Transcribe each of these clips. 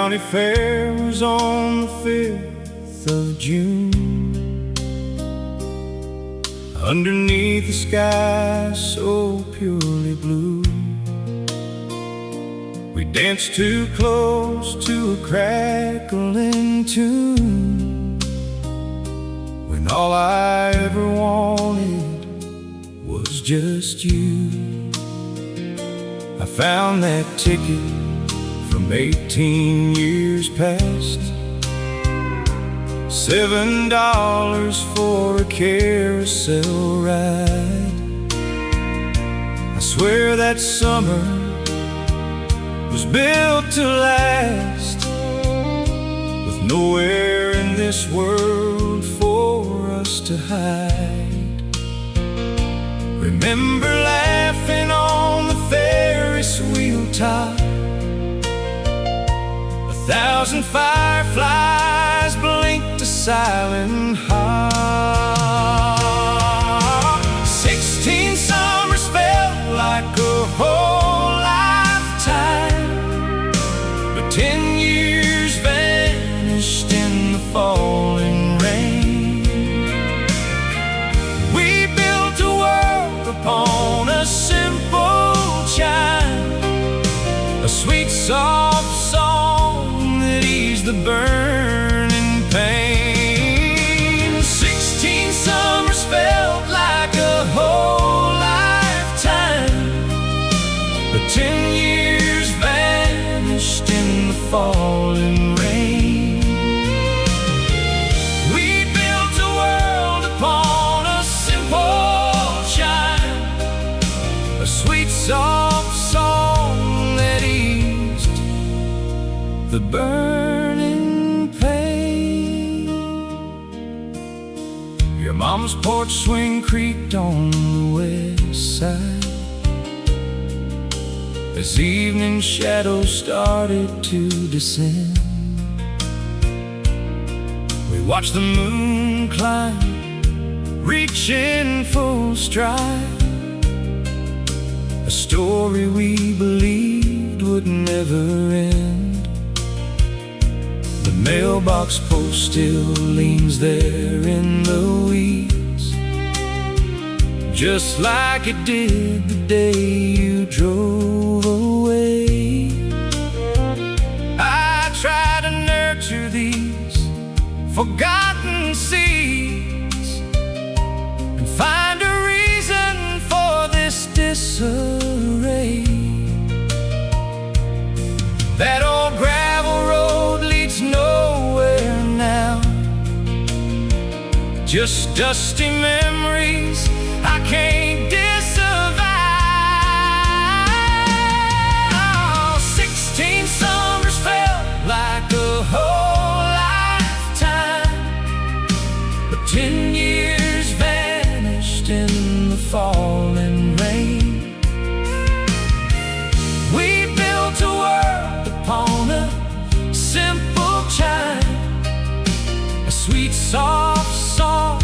county fair was on the 5th of June. Underneath the sky so purely blue, we danced too close to a crackling tune, when all I ever wanted was just you. I found that ticket from 18 years past, $7 for a carousel ride. I swear that summer was built to last, with nowhere in this world for us to hide. Remember laughing on the Ferris wheel top, 1,000 fireflies blinked a silent heart. 16 summers felt like a whole lifetime, but 10 years vanished in the falling rain. We built a world upon a simple chime, a sweet soft song that eased the burning pain. 16 summers felt like a whole lifetime, but 10 years vanished in the falling rain. We built a world upon a simple chime, a sweet soft song that eased the burning pain. Your mama's porch swing creaked on the west side as evening shadows started to descend. We watched the moon climb, reaching full stride, a story we believed would never end. The mailbox post still leans there in the weeds, just like it did the day you drove away. I try to nurture these forgotten seeds and find a reason for this disarray. That old gravel road leads nowhere now, just dusty memories I can't disavow. 16 summers felt like a whole lifetime, but 10 years vanished in the falling rain. We built a world upon a simple chime, a sweet soft song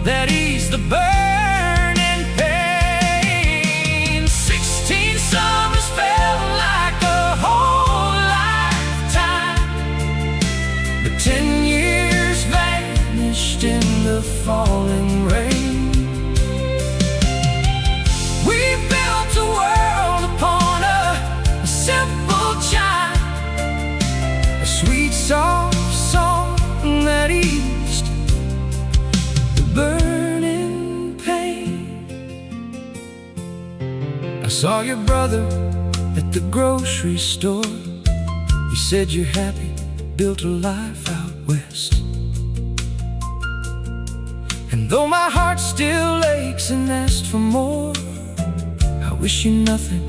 that eased the burning pain. 16 summers felt like a whole lifetime, but 10 years vanished in the falling rain. We built a world upon a simple chime, a sweet soft song that eased the burning pain. I saw your brother at the grocery store. You said you're happy, built a life out west. And though my heart still aches and asks for more, I wish you nothing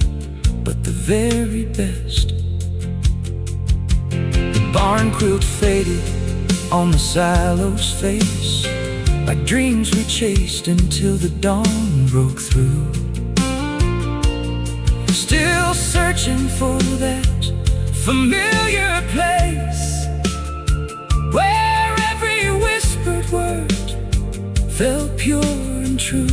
but the very best. The barn quilt faded on the silo's face, like dreams we chased until the dawn broke through. Still searching for that familiar place where every whispered word felt pure and true.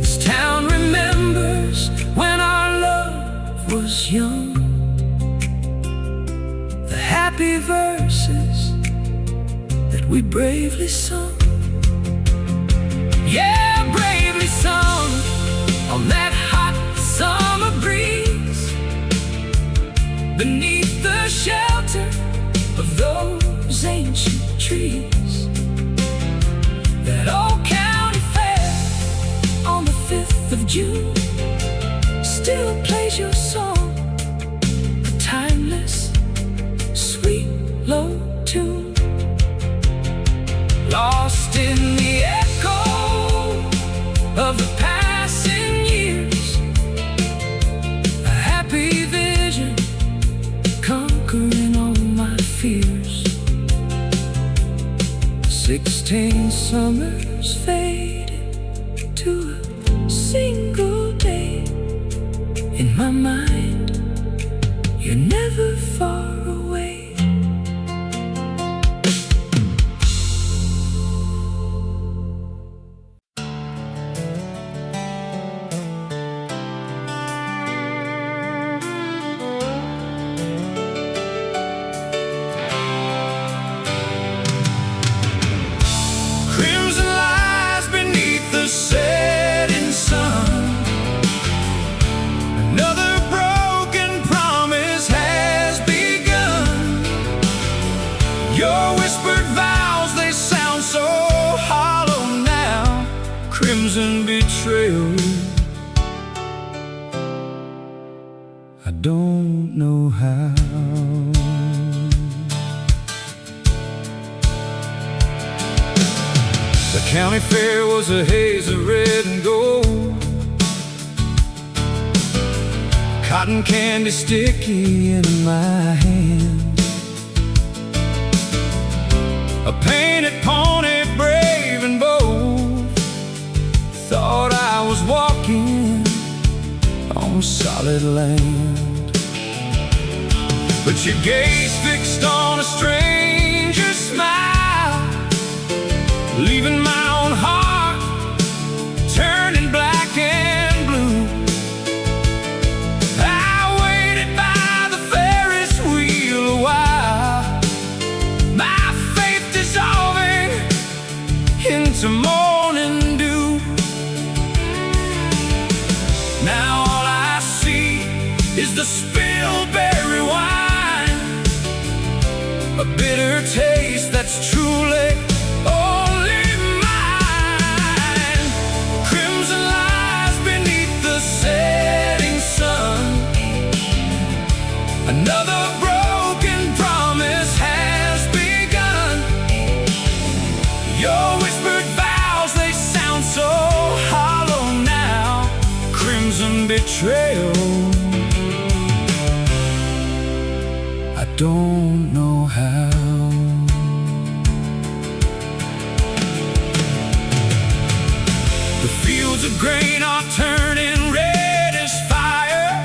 This town remembers when our love was young, happy verses that we bravely sung. Yeah, bravely sung on that hot summer breeze, beneath the shelter of those ancient trees. That old county fair on the 5th of June still plays your song, a timeless, sweet, low tune, lost in the echo of the passing years. A happy vision conquering all my fears. 16 summers faded to a single day. In my mind, you're never far away. Crimson lies beneath the setting sun. Another broken promise has begun. Your whispered vows, they sound so hollow now. Crimson betrayal, I don't know how. The county fair was a haze of red and gold, cotton candy sticky in my hand. A painted pony, brave and bold, thought I was walking on solid land. But your gaze fixed on a stranger's smile, leaving my own heart turning black and blue. I waited by the Ferris wheel a while, my faith dissolving into morning dew. Now all I see is the spillberry wine, a bitter taste that's truly only mine. Crimson lies beneath the setting sun. Another broken promise has begun. Your whispered vows, they sound so hollow now. Crimson betrayal, I don't know how. The fields of grain are turning red as fire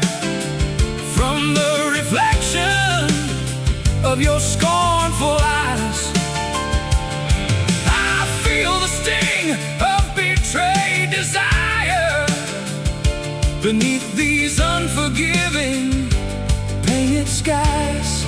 from the reflection of your scornful eyes. I feel the sting of betrayed desire beneath these unforgiving painted skies.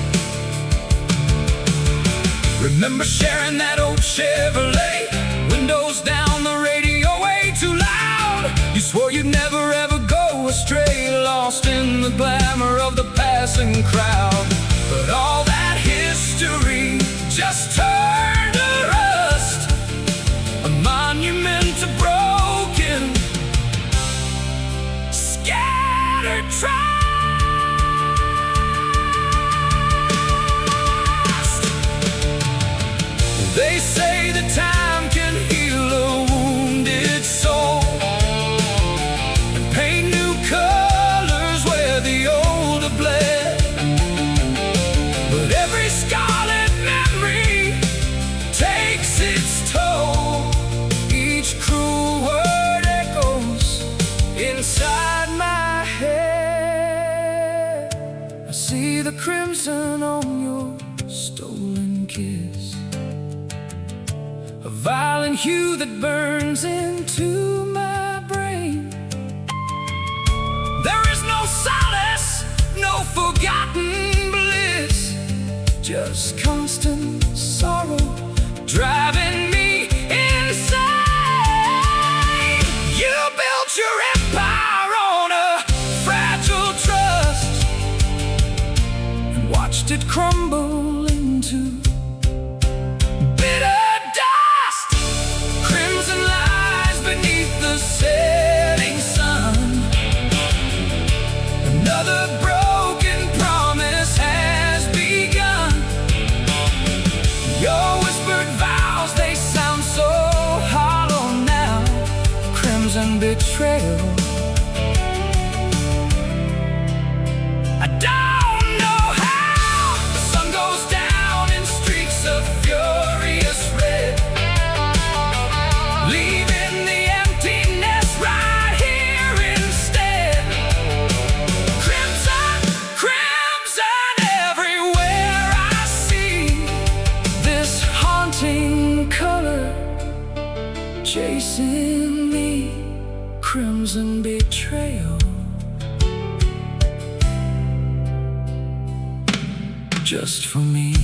Remember sharing that old Chevrolet, windows down, the radio way too loud. You swore you'd never ever go astray, lost in the glamour of the passing crowd. But all that history just turned to rust, a monument to broken, scattered trust. They say that time can heal a wounded soul and paint new colors where the old are bled. But every scarlet memory takes its toll. Each cruel word echoes inside my head. I see the crimson on your stolen kiss, a violent hue that burns into my brain. There is no solace, no forgotten bliss, just constant sorrow driving me insane. You built your empire on a fragile trust and watched it crumble into bitter dust. Crimson lies beneath the setting sun. Another broken promise has begun. Your whispered vows, they sound so hollow now. Crimson betrayal. I don't know how the sun goes down in streaks of furious red, leaving the emptiness right here instead. Crimson, crimson everywhere I see this haunting color chasing me. Crimson betrayal. Just for me.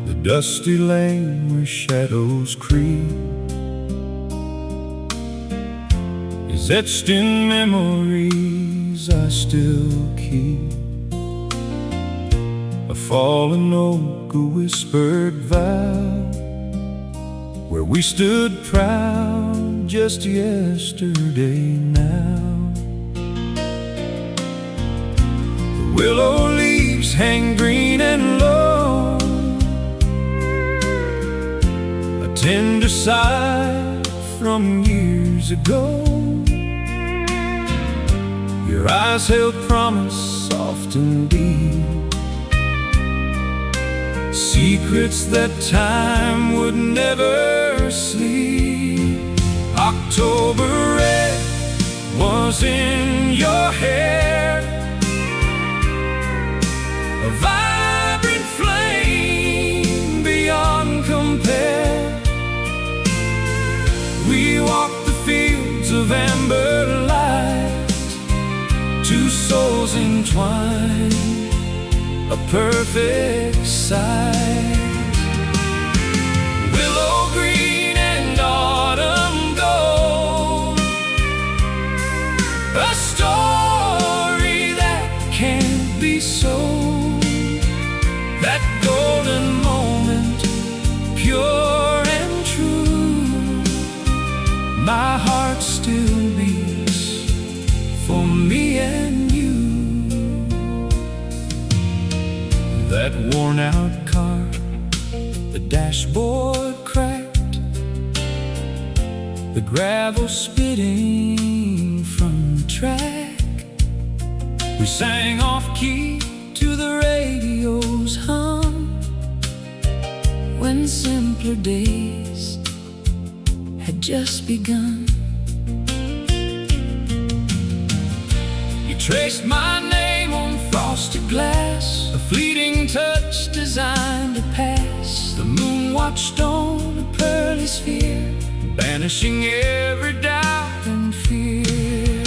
The dusty lane where shadows creep is etched in memories I still keep. A fallen oak, a whispered vow, where we stood proud just yesterday now. The willow leaves hang green and low, a tender sigh from years ago. Your eyes held promise soft and deep, secrets that time would never sleep. October red was in your hair, a vibrant flame beyond compare. We walked the fields of amber light, two souls entwined, a perfect sight. Willow green and autumn gold, a story that can't be sold. That golden moment, pure and true, my heart still beats for me and you. That worn out car, the dashboard cracked, the gravel spitting from the track. We sang off key to the radio's hum, when simpler days had just begun. You traced my name on frosted glass, a fleeting touch designed to pass. The moon watched on a pearly sphere, banishing every doubt and fear.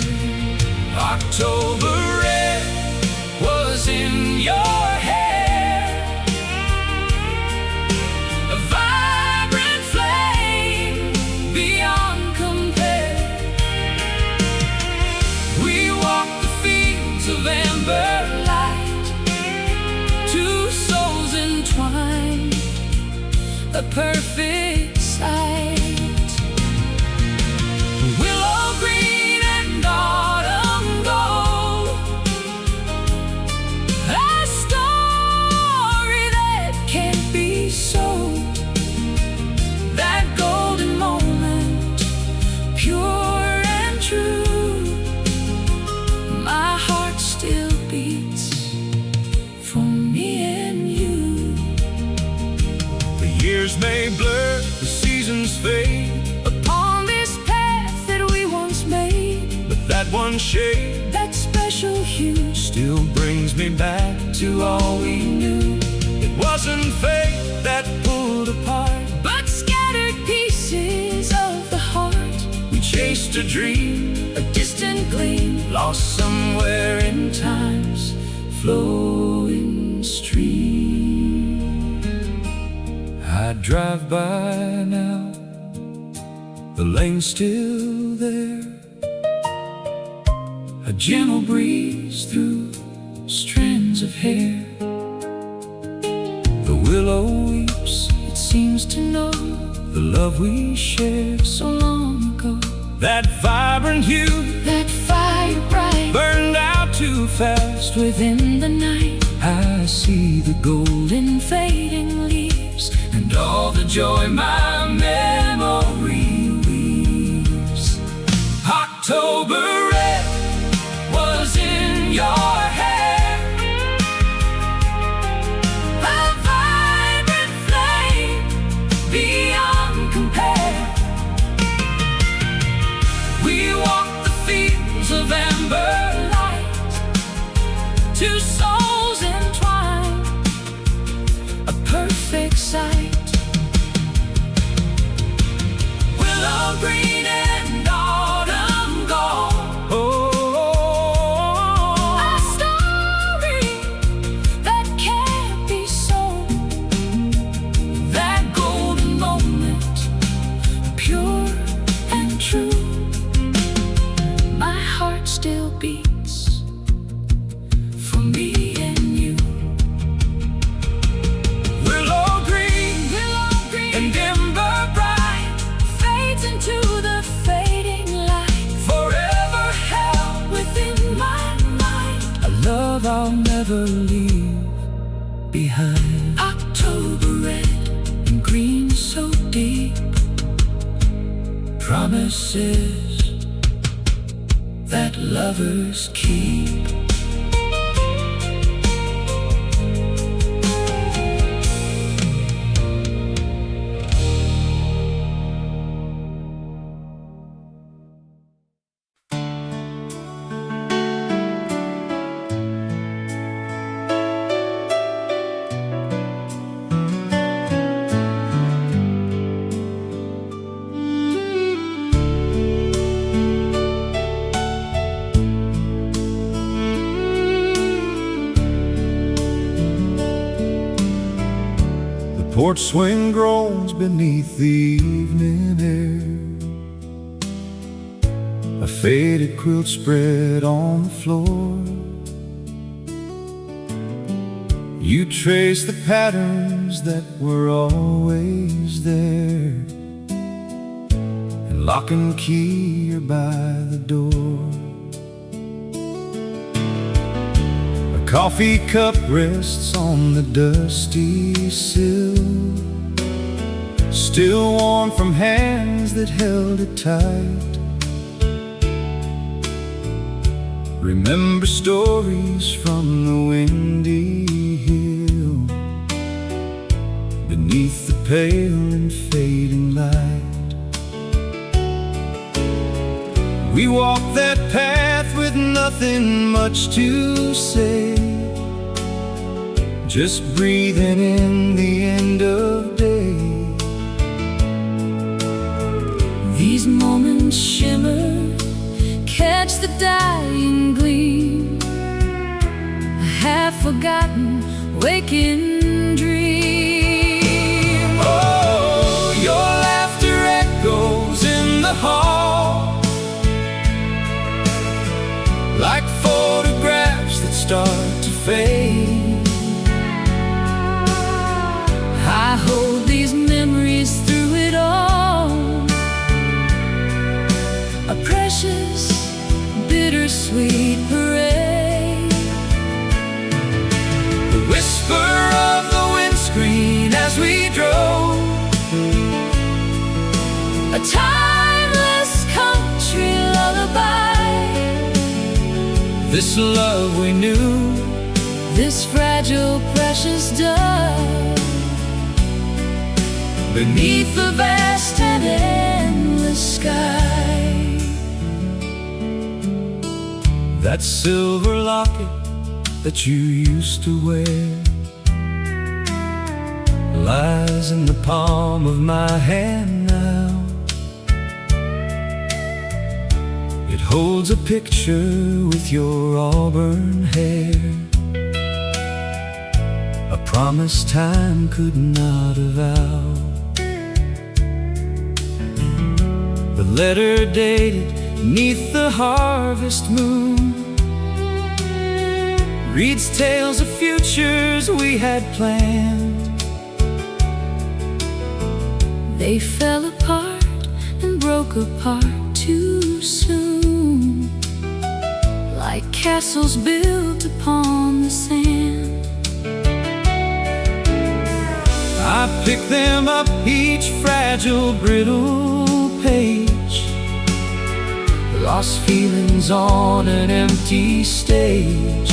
October red was in your hair, a vibrant flame beyond compare. We walked the fields of amber light, two souls entwined, a perfect sight. one shade, that special hue, still brings me back to all we knew. It wasn't fate that pulled apart, but scattered pieces of the heart. we chased a dream, A distant gleam, lost somewhere in time's flowing stream. I drive by now, the lane's still there, a gentle breeze through strands of hair. The willow weeps, it seems to know the love we shared so long ago. that vibrant hue That fire bright burned out too fast. within the night, I see the golden fading leaves, and all the joy my memory weaves. October red was in your hair, a vibrant flame beyond compare. We walked the fields of amber light, two souls entwined, a perfect sight. willow green and autumn gone. A story that can't be sold, That golden moment, pure and true. My heart still beats for me and you. willow green and ember bright, Fades into the fading light, forever held within my mind. a love I'll never leave behind. October red and green so deep, Promises that lovers keep. Porch swing groans beneath the evening air, a faded quilt spread on the floor. You trace the patterns that were always there, and lock and key are by the door. A coffee cup rests on the dusty sill, still warm from hands that held it tight. Remember stories from the windy hill, beneath the pale and fading light. We walked that path with nothing much to say, just breathing in the end of day. these moments shimmer, catch the dying gleam, a half-forgotten waking dream. Oh, your laughter echoes in the hall, like photographs that start to fade. I hold these memories through it all, a precious, bittersweet parade. The whisper of the windscreen as we drove, a timeless country lullaby. This love we knew, This fragile, precious dove, beneath the vast and endless sky. That silver locket that you used to wear lies in the palm of my hand now. It holds a picture with your auburn hair, a promise time could not avow. The letter dated 'neath the harvest moon reads tales of futures we had planned. They fell apart and broke apart too soon, like castles built upon the sand. I pick them up, each fragile, brittle page, lost feelings on an empty stage.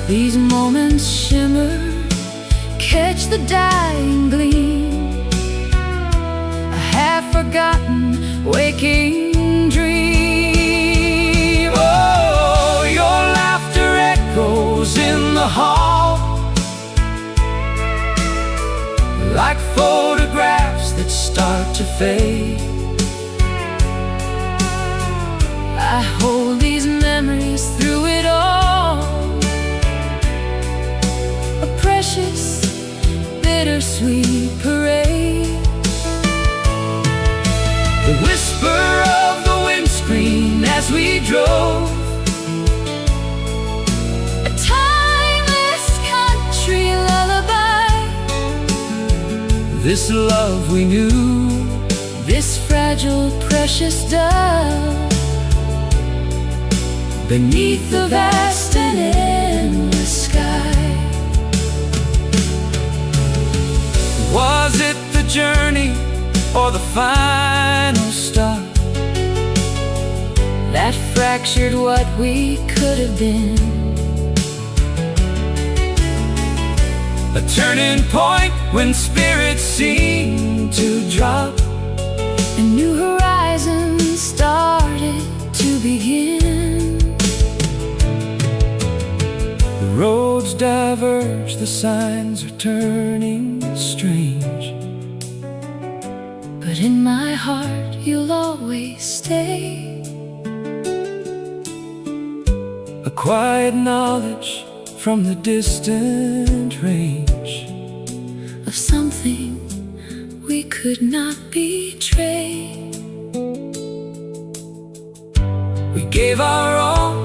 These moments shimmer, catch the dying gleam, a half-forgotten waking dream. Oh, your laughter echoes in the hall, like photographs that start to fade. I hold these memories through it all, a precious, bittersweet parade. The whisper of the windscreen as we drove, a timeless country lullaby. this love we knew, This fragile, precious dove, beneath the vast and endless sky. was it the journey or the final stop That fractured what we could have been? a turning point when spirits seemed to drop, A new horizon started to begin. the roads diverge, the signs are turning strange, But in my heart you'll always stay, a quiet knowledge from the distant range of something we could not betray. we gave our all,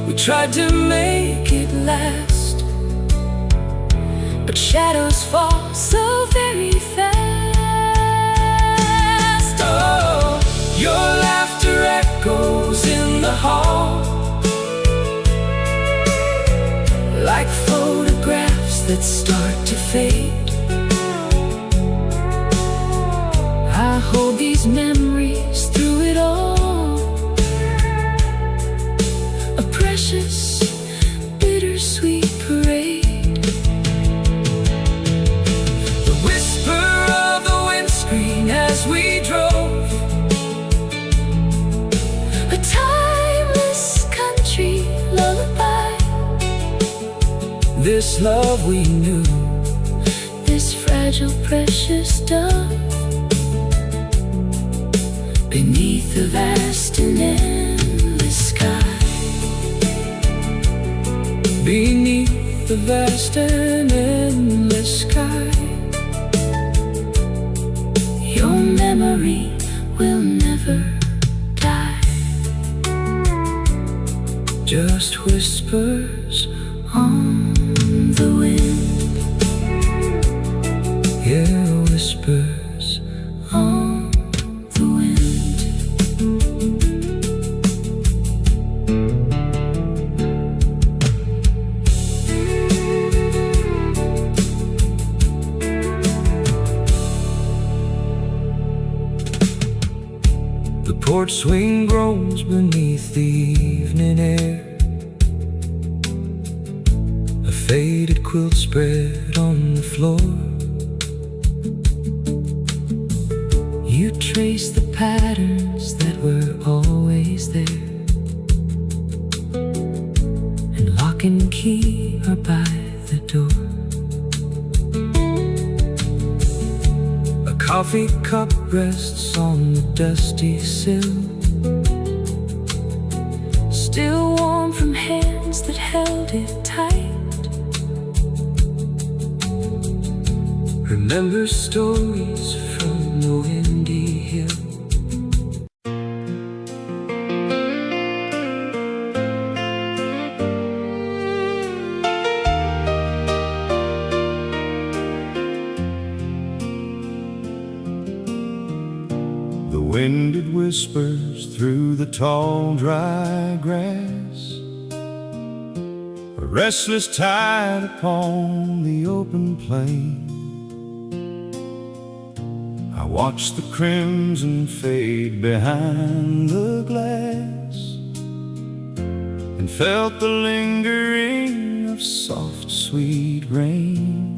we tried to make it last, But shadows fall so very fast. oh, your laughter echoes in the hall, like photographs that start to fade. I hold these memories through it all, a precious, bittersweet parade. The whisper of the windscreen as we drove, A timeless country lullaby. this love we knew, This fragile, precious dove, beneath the vast and endless sky. beneath the vast and endless sky. Your memory will never die, Just whispers on the wind, yeah, whispers on the wind. The porch swing groans beneath the evening air, a faded quilt spread on the floor. You trace the patterns that were always there, coffee cup rests on the dusty sill, still warm from hands that held it tight. Remember stories from the windy hill. The wind it whispers through the tall dry grass, a restless tide upon the open plain. I watched the crimson fade behind the glass and felt the lingering of soft, sweet rain.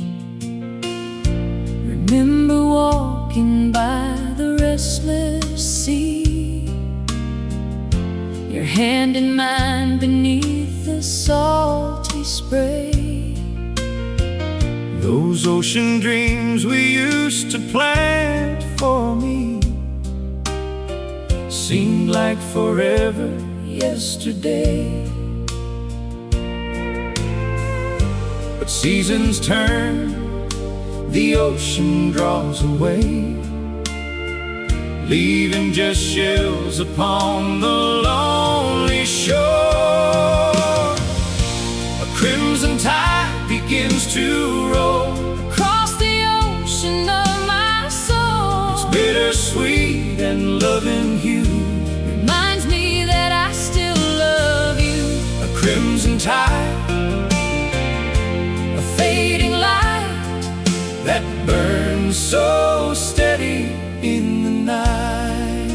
Remember walking by the restless sea, your hand in mine beneath the salty spray. Those ocean dreams we used to plant for me seemed like forever yesterday. But seasons turn, the ocean draws away, leaving just shells upon the lonely shore. A crimson tide begins to roll across the ocean of my soul. It's bittersweet and loving you reminds me that I still love you. A crimson tide, a fading light that burns so steady in the night.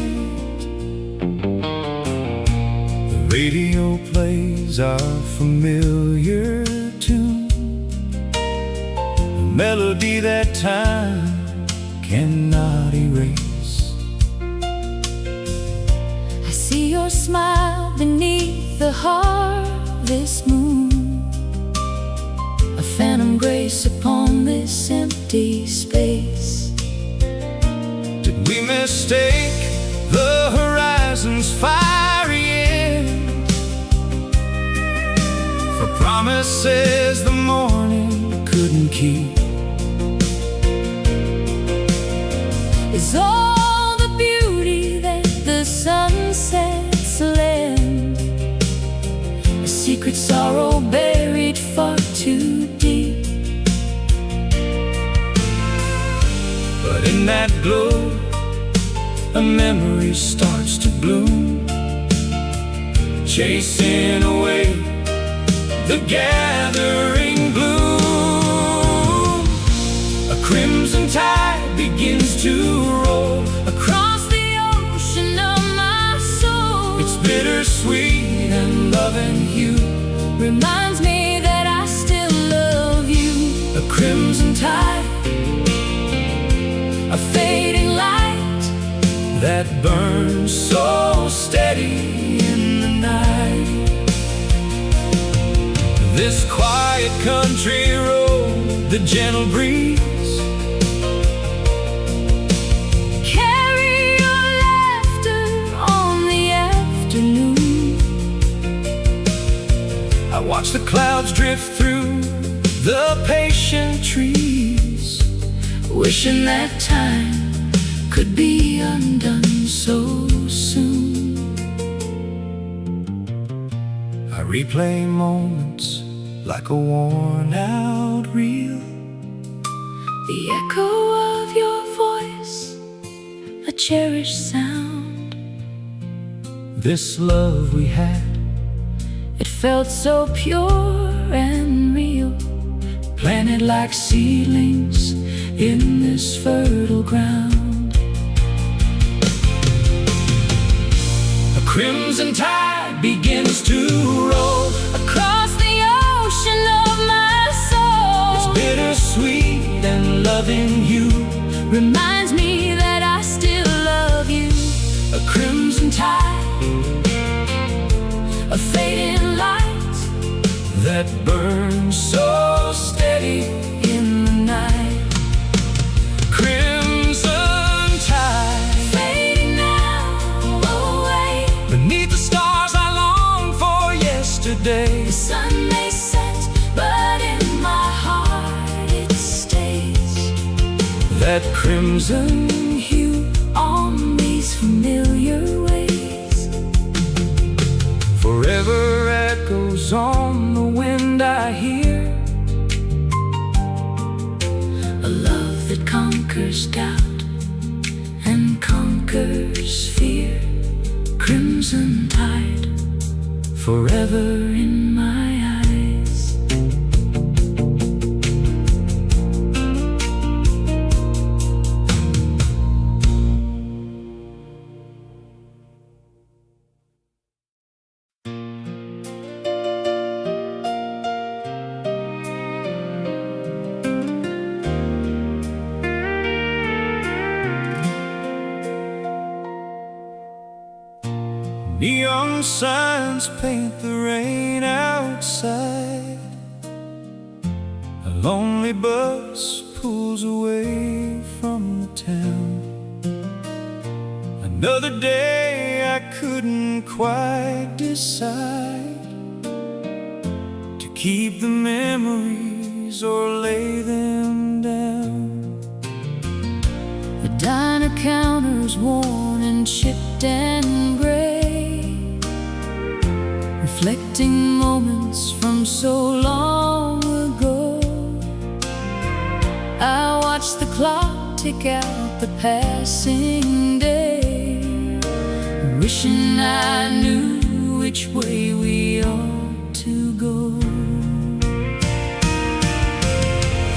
The radio plays our familiar tune, a melody that time cannot erase. I see your smile beneath the harvest moon, a phantom grace upon this empty space. Did we mistake the horizon's fiery end for promises the morning couldn't keep? Is all the beauty that the sunsets lend a secret sorrow buried far too deep? But in that glow, a memory starts to bloom, chasing away the gathering gloom. A crimson tide begins to roll across the ocean of my soul. It's bittersweet and loving you reminds me that I still love you. A crimson tide, a fading light that burns so steady in the night. This quiet country road, the gentle breeze, carry your laughter on the afternoon. I watch the clouds drift through the patient trees, wishing that time could be undone so soon. I replay moments like a worn-out reel, the echo of your voice, a cherished sound. This love we had, it felt so pure and real, planted like seedlings in this fertile ground. A crimson tide begins to roll across the ocean of my soul. It's bittersweet and loving you reminds me that I still love you. A crimson tide, a fading light that burns so steady in the night. Crimson that crimson hue on these familiar ways. Forever echoes on the wind I hear, a love that conquers doubt and conquers fear. Crimson tide, forever in my eyes. Neon signs paint the rain outside. A lonely bus pulls away from the town. Another day I couldn't quite decide to keep the memories or lay them down. The diner counter's worn and chipped and gray, reflecting moments from so long ago. I watch the clock tick out the passing day, wishing I knew which way we ought to go.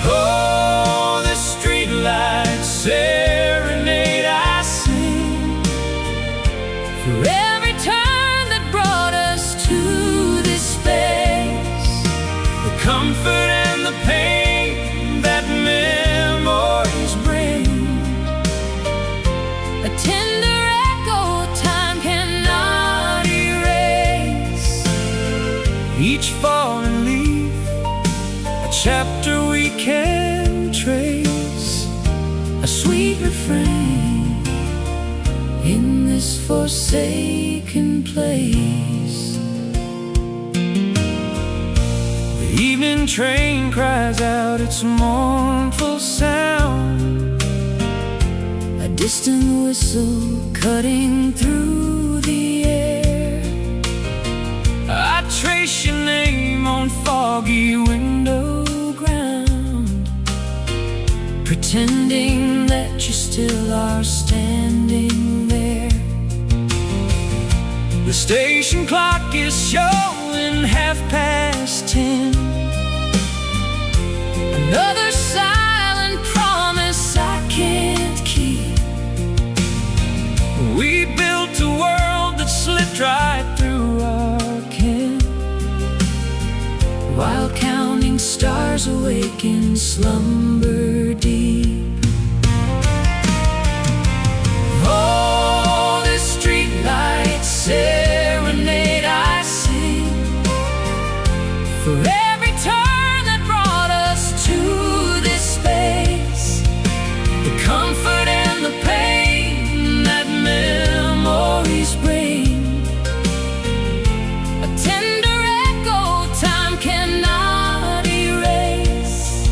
Oh, the streetlight serenade I sing, For every turn that brought us to this space, the comfort and the pain that memories bring. a tender echo time cannot erase. Each fallen leaf, a chapter we can trace, A sweet refrain in this forsaken place. the evening train cries out its mournful sound, A distant whistle cutting through the air. I trace your name on foggy window ground, Pretending that you still are standing there. the station clock is showing 10:30. Another silent promise I can't keep. We built a world that slipped right through our ken, While counting stars awake in slumber deep. oh, this streetlight serenade I sing, For every turn that brought us to this space, the comfort and the pain that memories bring. a tender echo time cannot erase.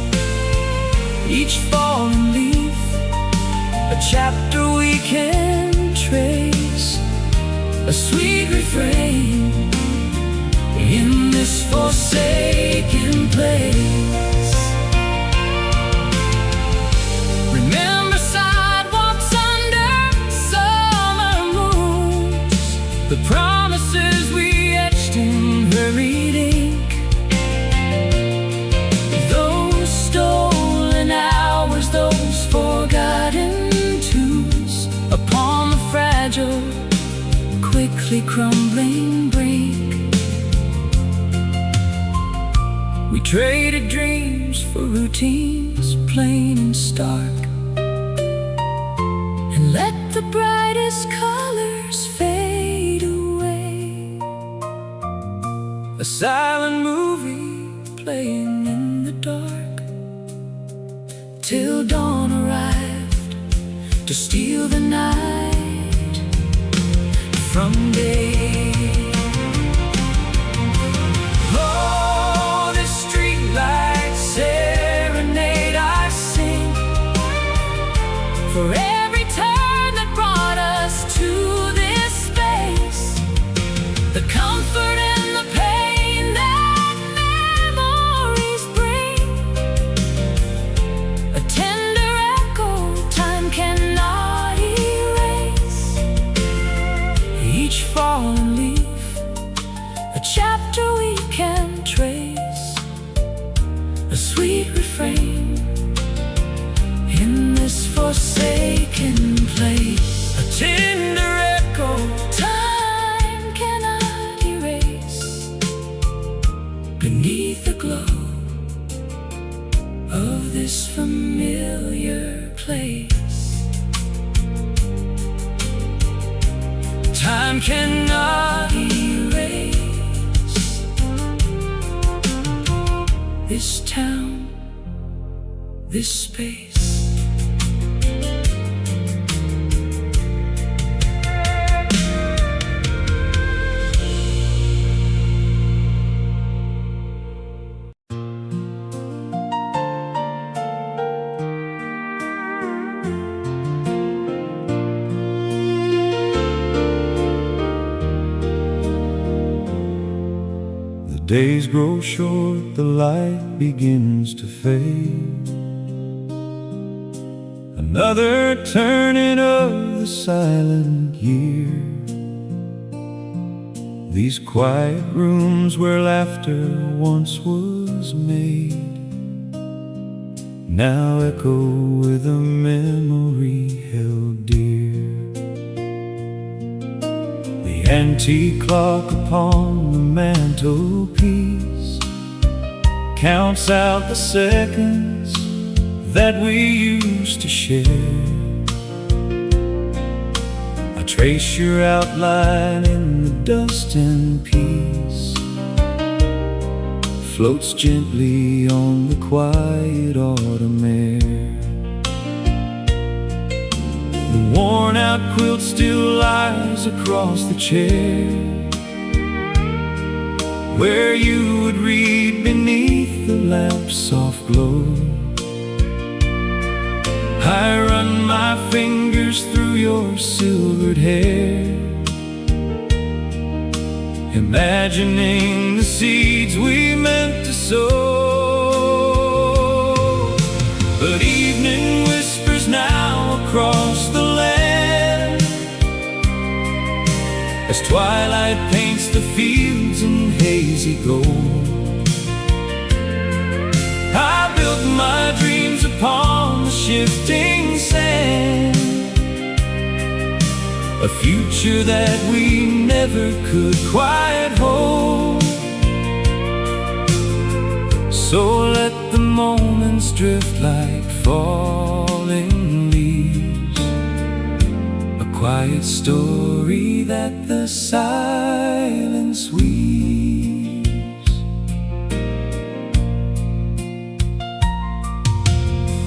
Each fallen leaf, a chapter we can trace, A sweet refrain in this forsaken place. Remember sidewalks under summer moons, The promises we etched in buried ink, those stolen hours, those forgotten tunes, upon the fragile, quickly crumbling brink. we traded dreams for routines plain and stark, And let the brightest colors fade away. a silent movie playing in the dark, Till dawn arrived to steal the night from day. oh, this streetlight serenade I sing, each fallen leaf, a chapter we can trace, a sweet refrain in this forsaken place, a tender echo time cannot erase, beneath the glow of this familiar place. Time cannot erase this town, this space. Days grow short, the light begins to fade. Another turning of the silent year. These quiet rooms where laughter once was made now echo with a memory held dear. The antique clock upon the mantelpiece counts out the seconds that we used to share. I trace your outline in the dust and peace floats gently on the quiet autumn air. The worn-out quilt still lies across the chair where you would read beneath the lamp's soft glow. I run my fingers through your silvered hair, imagining the seeds we meant to sow. But evening whispers now across the land as twilight paints the fields in hazy gold. I built my dreams upon the shifting sand, a future that we never could quite hold. So let the moments drift like falling leaves, a quiet story that the silence weaves.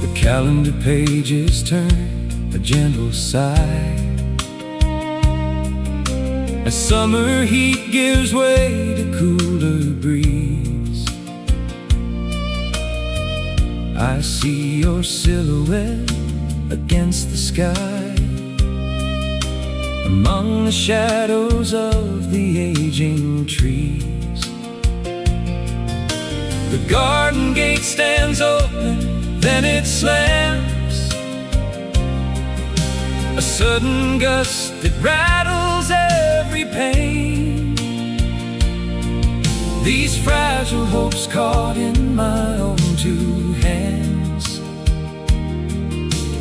The calendar pages turn a gentle sigh as summer heat gives way to cooler breeze. I see your silhouette against the sky, among the shadows of the aging trees. The garden gate stands open, then it slams, a sudden gust that rattles every pane. These fragile hopes caught in my own two hands,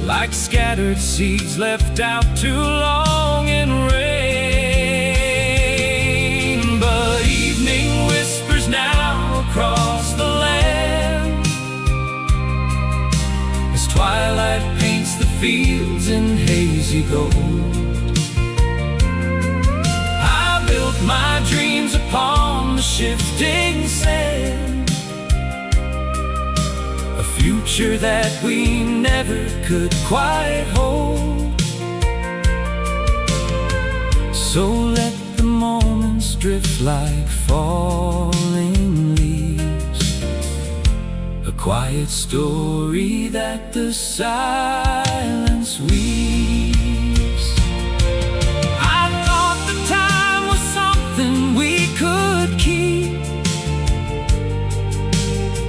like scattered seeds left out too long in rain. But evening whispers now across the land as twilight paints the fields in hazy gold. I built my dreams upon the shifting sand, a future that we never could quite hold. So let the moments drift like falling leaves, a quiet story that the silence weaves. I thought the time was something we could keep,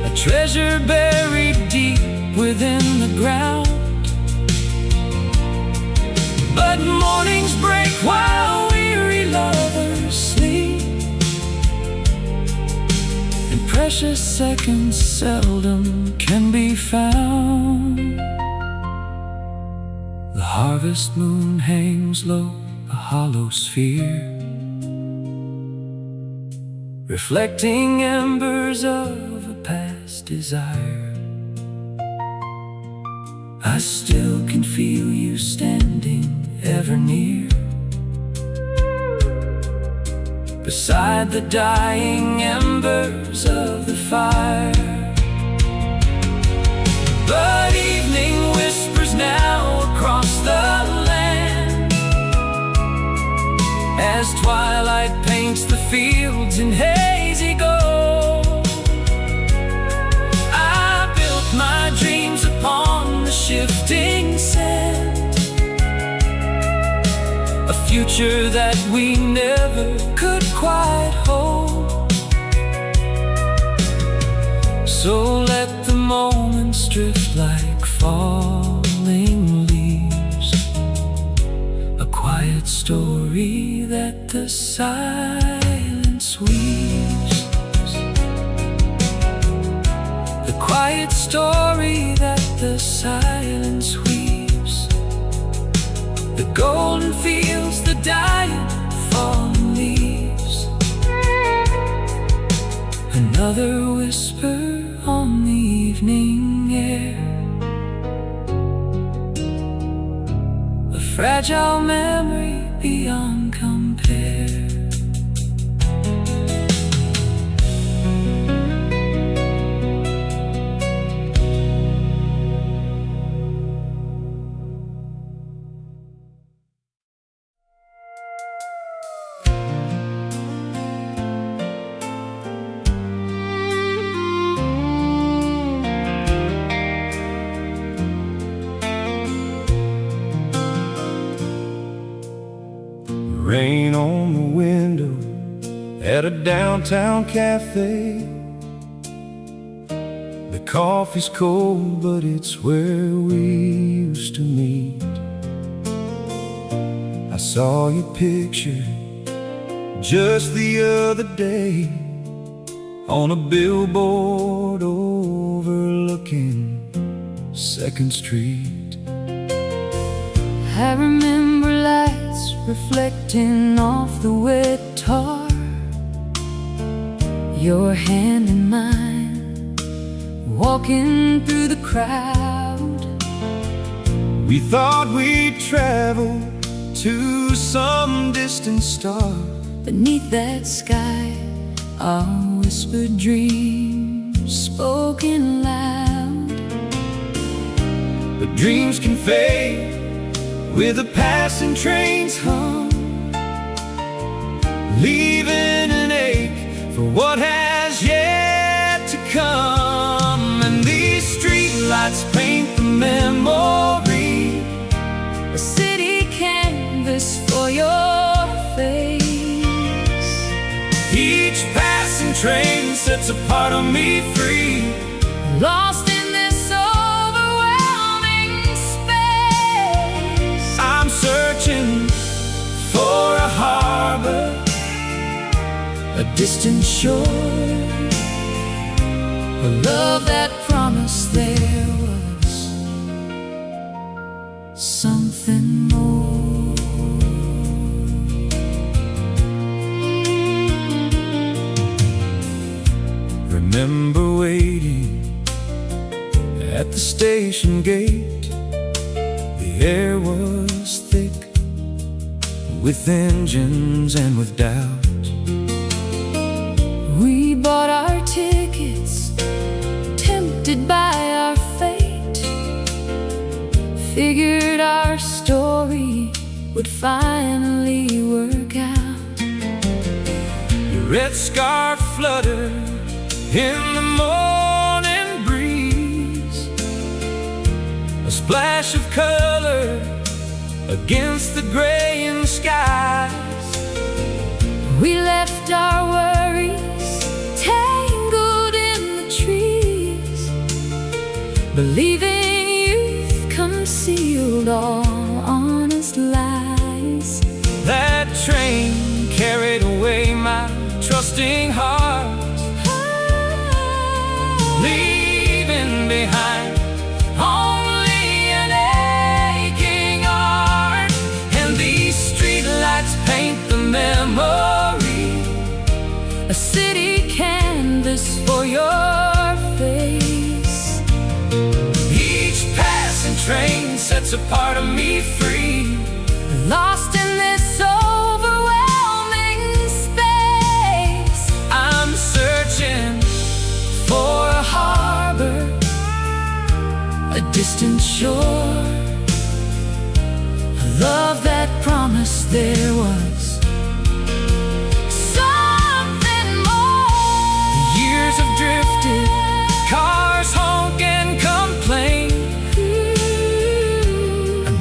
a treasure buried deep within the ground. But mornings break while weary love precious seconds seldom can be found. The harvest moon hangs low, a hollow sphere, reflecting embers of a past desire. I still can feel you standing ever near, beside the dying embers of the fire. But evening whispers now across the land, as twilight paints the fields in hazy gold. I built my dreams upon the shifting sand, a future that we never could quite hold. So let the moments drift like falling leaves, a quiet story that the silence weaves, the quiet story that the silence weaves, the golden fields, the dying fallen leaves, another whisper on the evening air, a fragile memory beyond compare. Rain on the window at a downtown cafe. The coffee's cold, but it's where we used to meet. I saw your picture just the other day on a billboard overlooking 2nd Street. I remember lights reflecting off the wet tar, your hand in mine, walking through the crowd. We thought we'd travel to some distant star. Beneath that sky, our whispered dreams spoken loud. But dreams can fade with a passing train's hum, leaving an ache for what has yet to come. And these streetlights paint the memory, A city canvas for your face. each passing train sets a part of me free, Lost in this overwhelming space. I'm searching for a harbor, a distant shore, A love that promised there was something more. Remember waiting at the station gate. The air was thick with engines and with doubt. We bought our tickets, tempted by our fate, figured our story would finally work out. Your red scarf fluttered in the morning breeze, a splash of color against the graying skies. We left our worries tangled in the trees, believing youth concealed all honest lies. That train carried away my trusting heart, a part of me free. Lost in this overwhelming space, I'm searching for a harbor, a distant shore, a love that promised there was something more. years have drifted, cars honk and complain.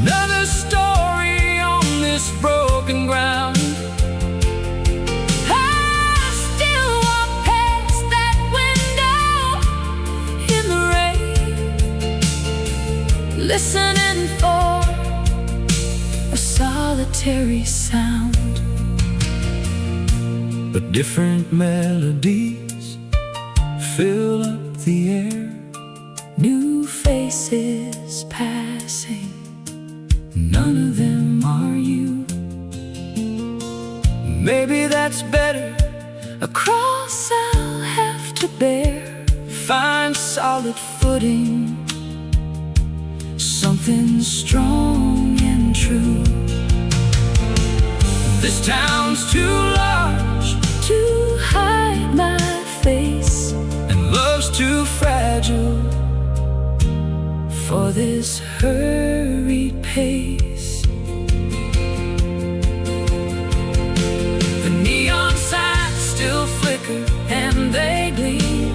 Another story on this broken ground. I still walk past that window in the rain, listening for a solitary sound. But different melodies fill up the air. New faces passing, none of them are you. Maybe that's better. A cross I'll have to bear, Find solid footing, something strong and true. This town's too large To hide my face and love's too fragile for this hurried pace. The neon signs still flicker and they gleam,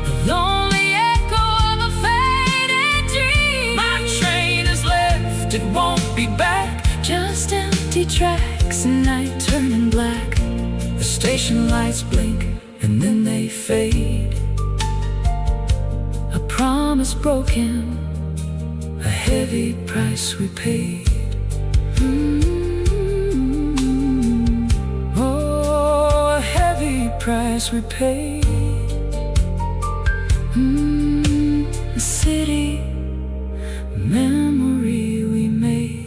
A lonely echo of a faded dream. my train has left, it won't be back. Just empty tracks and night turning black. The station lights blink and then they fade. A promise broken, a heavy price we paid. Oh, a heavy price we paid. A city memory we made.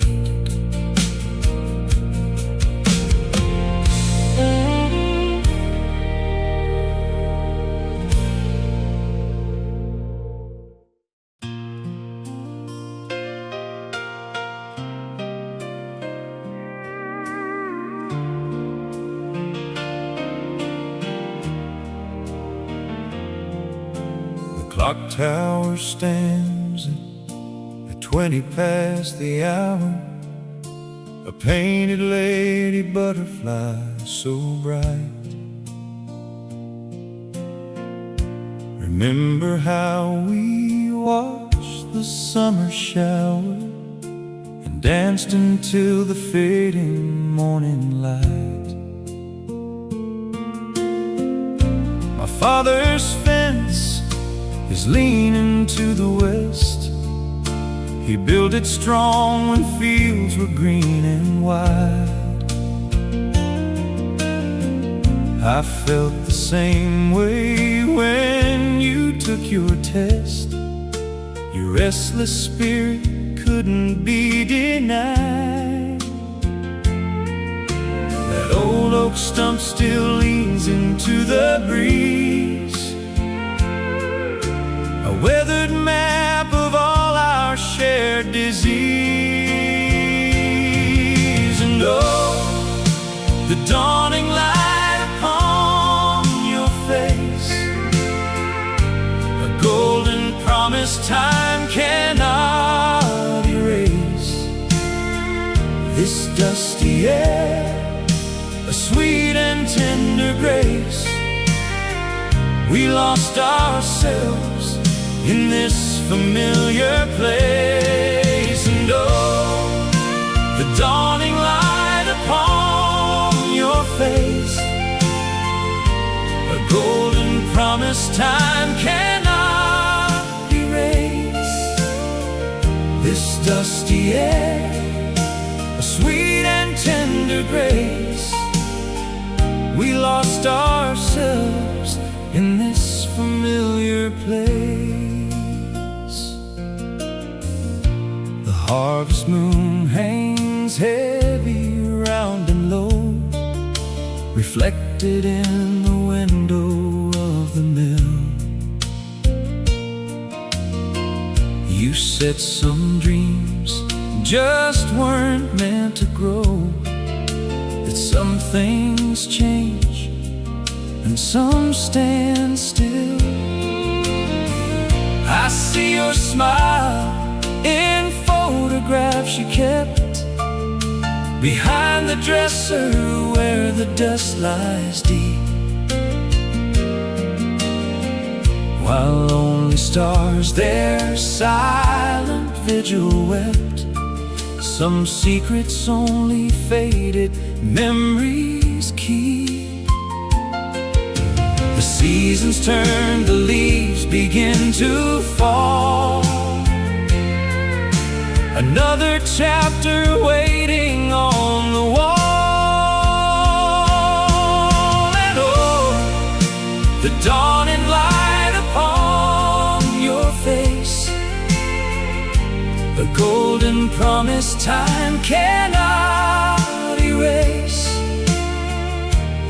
The clock tower stands at 20 past the hour. A painted lady butterfly so bright. Remember how we watched the summer shower and danced until the fading morning light. My father's fence is leaning to the west. He built it strong when fields were green and wide. I felt the same way when you took your test. Your restless spirit couldn't be denied. That old oak stump still leans into the breeze, a weathered map of all our shared disease. And oh, the dawning light upon your face, a golden promise time cannot erase. This dusty air, a sweet and tender grace. We lost ourselves in this familiar place. And oh, the dawning light upon your face, a golden promise time cannot erase. This dusty air, a sweet and tender grace. We lost ourselves in this familiar place. The harvest moon hangs heavy, round and low, reflected in the window of the mill. You set some dreams just weren't meant to grow, that some things change and some stand still. I see your smile in photographs you kept behind the dresser where the dust lies deep, while lonely stars their silent vigil wept. Some secrets only faded memories keep. The seasons turn, the leaves begin to fall, another chapter waiting on the wall. And oh, the dawning light upon your face, the golden promise time cannot erase.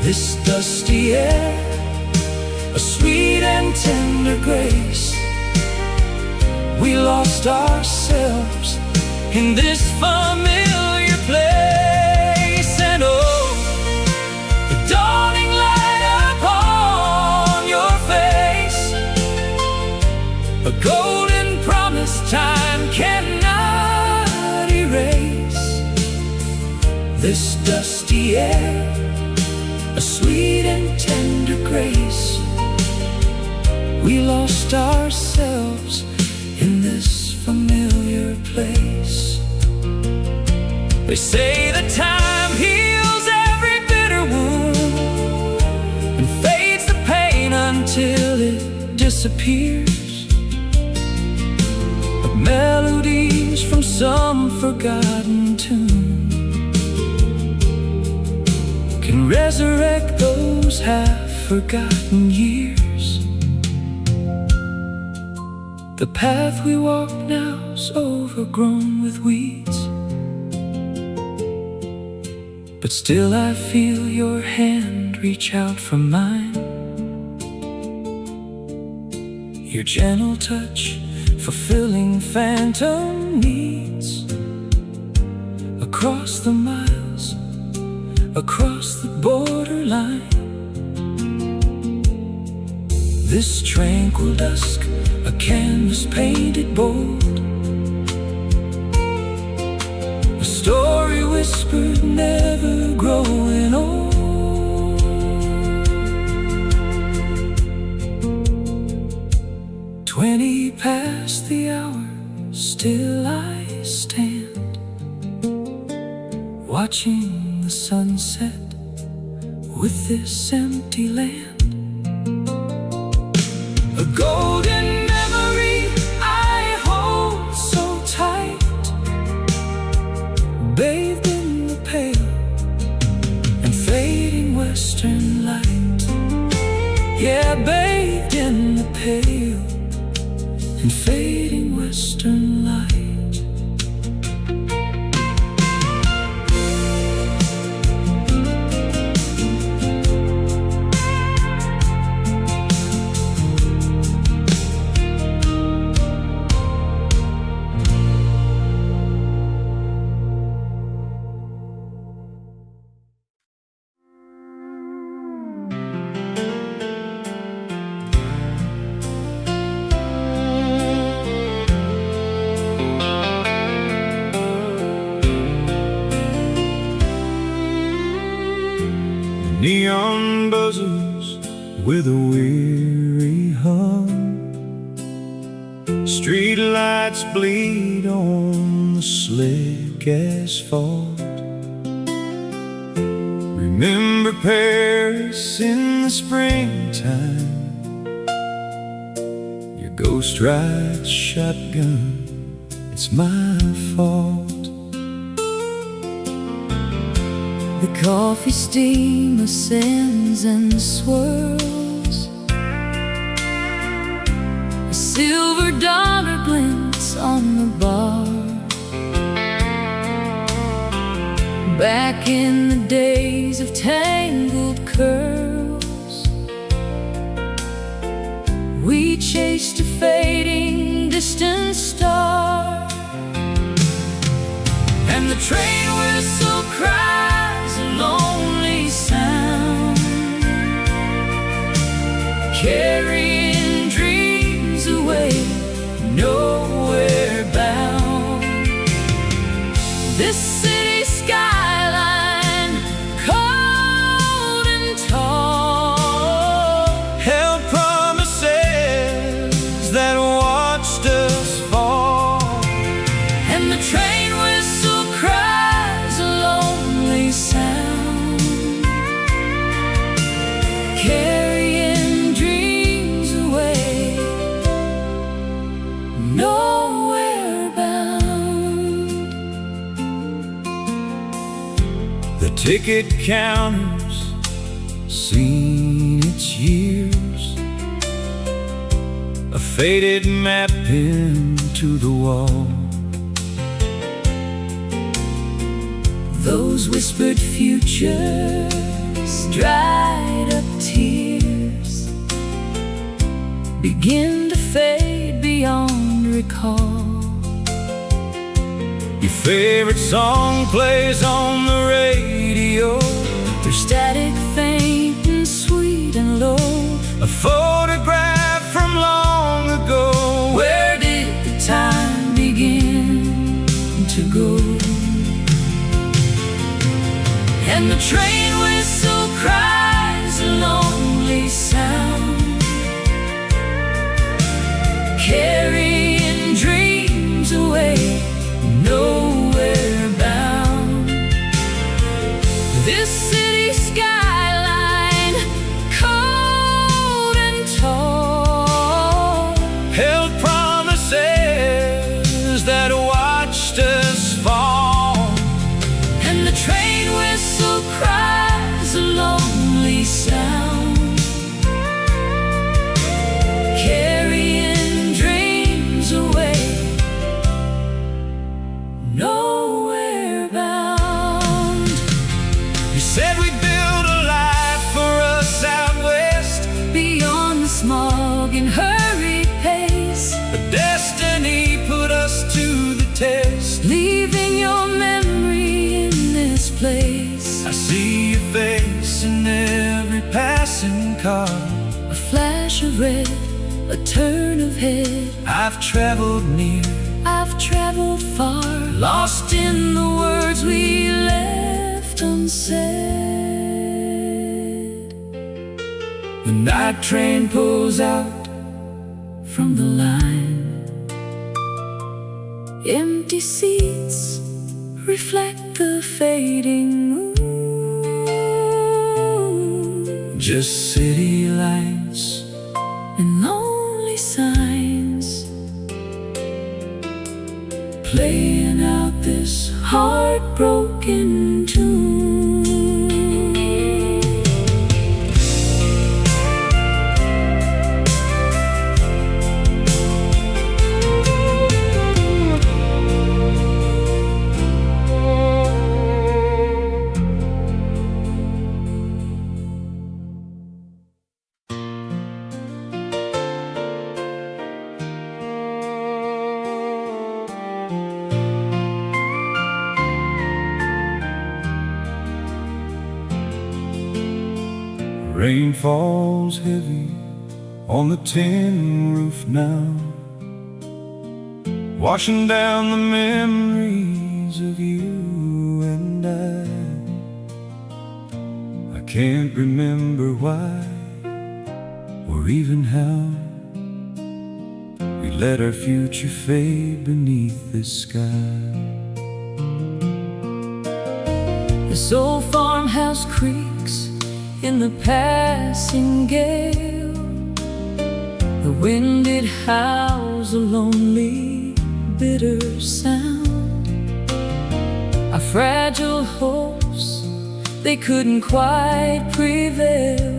This dusty air, a sweet and tender grace. We lost ourselves in this familiar place. And oh, the dawning light upon your face, a golden promise time cannot erase. This dusty air, a sweet and tender grace. We lost ourselves in this familiar place. They say that time heals every bitter wound and fades the pain until it disappears. But melodies from some forgotten tune can resurrect those half-forgotten years. The path we walk now's overgrown with weeds, but still I feel your hand reach out from mine. Your gentle touch fulfilling phantom needs. Across the miles, across the borderline, this tranquil dusk, a canvas painted bold, a story whispered, never growing old. 20 past the hour, still I stand, watching the sunset with this empty land. A golden memory I hold so tight, bathed in the pale and fading western light. Yeah, bathed in the pale and fading western light. Neon buzzes with a weary hum, streetlights bleed on the slick asphalt. Remember Paris in the springtime, your ghost rides shotgun, it's my fault. The coffee steam ascends and swirls, a silver dollar glints on the bar. Back in the days of tangled curls, we chased a fading distant star. ticket counters seen its years, a faded map pinned to the wall. Those whispered futures, dried up tears, begin to fade beyond recall. Your favorite song plays on the radio, through static faint and sweet and low. a photograph from long ago. Where did the time begin to go? And the train whistle cries a lonely sound, carrying dreams away, nowhere bound. This city skyline, cold and tall, Held promises that watched us fall. and the train whistle cries a lonely sound, carrying dreams away, nowhere bound. You said we'd build a life for us out west, Beyond the smog and hurried pace, but destiny put us to the test. leaving your memory in this place. I see your face in every passing car. A flash of red, a turn of head. I've traveled near, I've traveled far, lost in the words we left unsaid. the night train pulls out From the line, empty seats reflect the fading moon, just city lights and lonely signs playing out this heartbroken tune. Rain falls heavy on the tin roof now, washing down the memories of you and I can't remember why or even how we let our future fade beneath this sky. This old farmhouse creaks in the passing gale. The wind, it howls a lonely, bitter sound. Our fragile hopes, they couldn't quite prevail.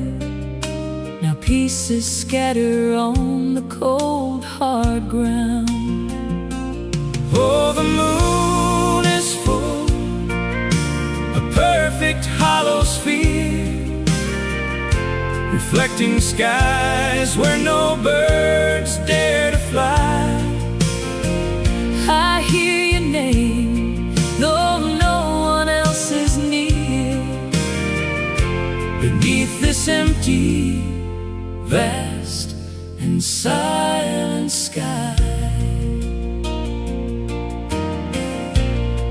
Now pieces scatter on the cold, hard ground. Oh, the moon is full, a perfect hollow sphere, reflecting skies where no birds dare to fly. I hear your name, though no one else is near, Beneath this empty, vast and silent sky.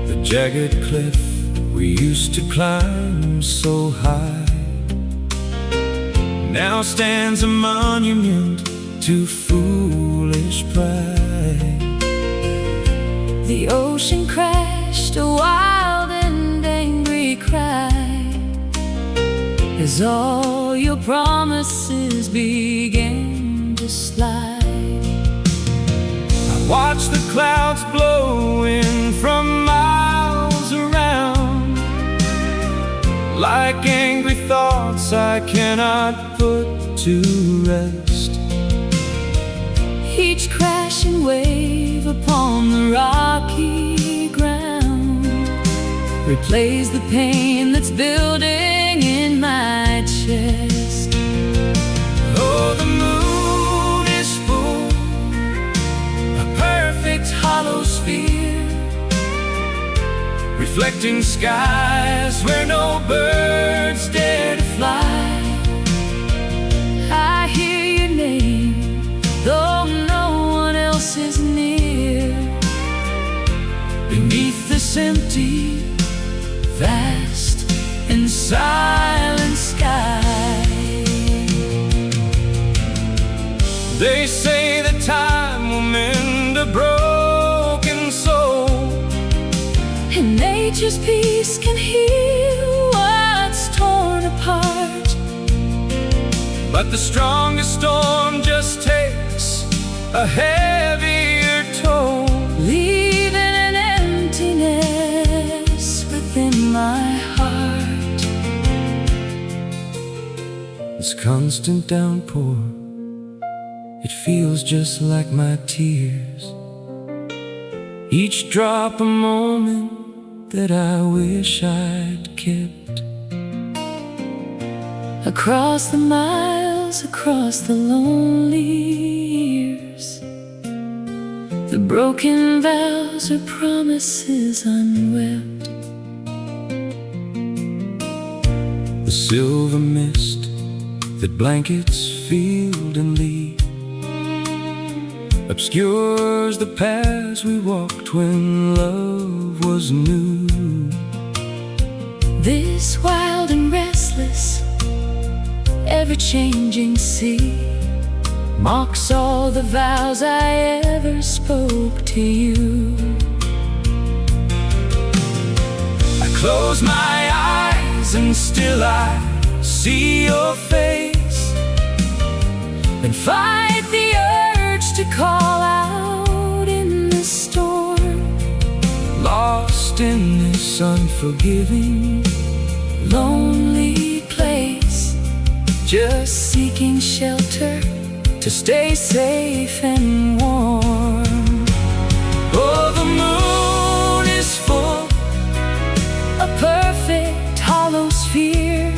the jagged cliff we used to climb so high now stands a monument to foolish pride. The ocean crashed a wild and angry cry as all your promises began to slide. I watch the clouds blow in from miles around, like angry thoughts I cannot put to rest. Each crashing wave upon the rocky ground replays the pain that's building in my chest. Oh, the moon is full, a perfect hollow sphere, reflecting skies where no birds dare to fly. I hear your name, though no one else is near, Beneath this empty, vast and silent sky. They say that time will mend a broken soul, and nature's peace can heal what's torn apart. but the strongest storm just takes a heavier toll, leaving an emptiness within my heart. This constant downpour, it feels just like my tears, each drop a moment that I wish I'd kept. Across the miles, across the lonely years, the broken vows are promises unwept. The silver mist that blankets field and lea obscures the paths we walked when love was new. This wild and restless, ever-changing sea mocks all the vows I ever spoke to you. I close my eyes and still I see your face, Then fight the urge to call out in the storm, lost in this unforgiving, lonely place, just seeking shelter to stay safe and warm. oh, the moon is full, A perfect hollow sphere,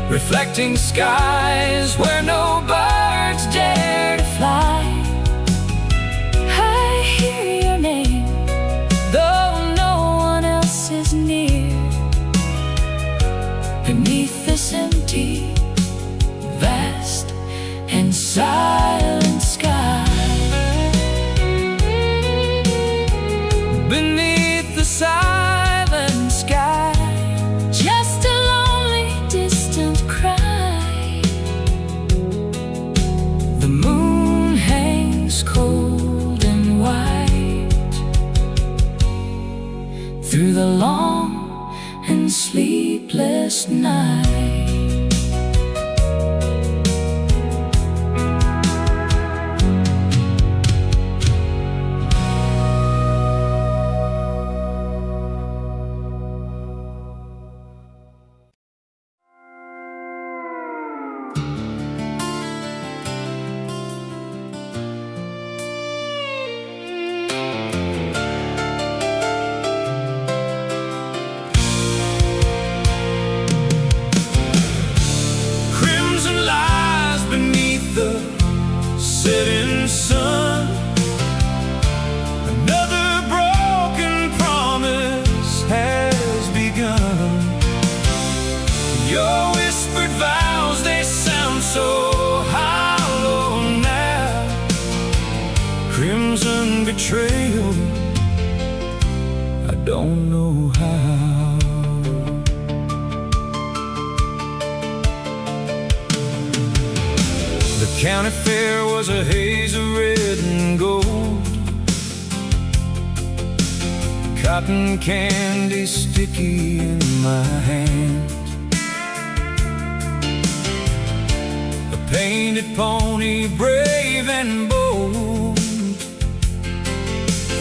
reflecting skies where no birds dare to fly. I hear your name, though no one else is near, Beneath this empty, vast and silent sky. Beneath the silent sky, just a lonely distant cry. the moon hangs cold and white Through the long and sleepless night. Crimson lies beneath the setting sun, another broken promise has begun. Your whispered vows, they sound so hollow now. Crimson betrayal, I don't know how. The county fair was a haze of red and gold, cotton candy sticky in my hand, a painted pony brave and bold,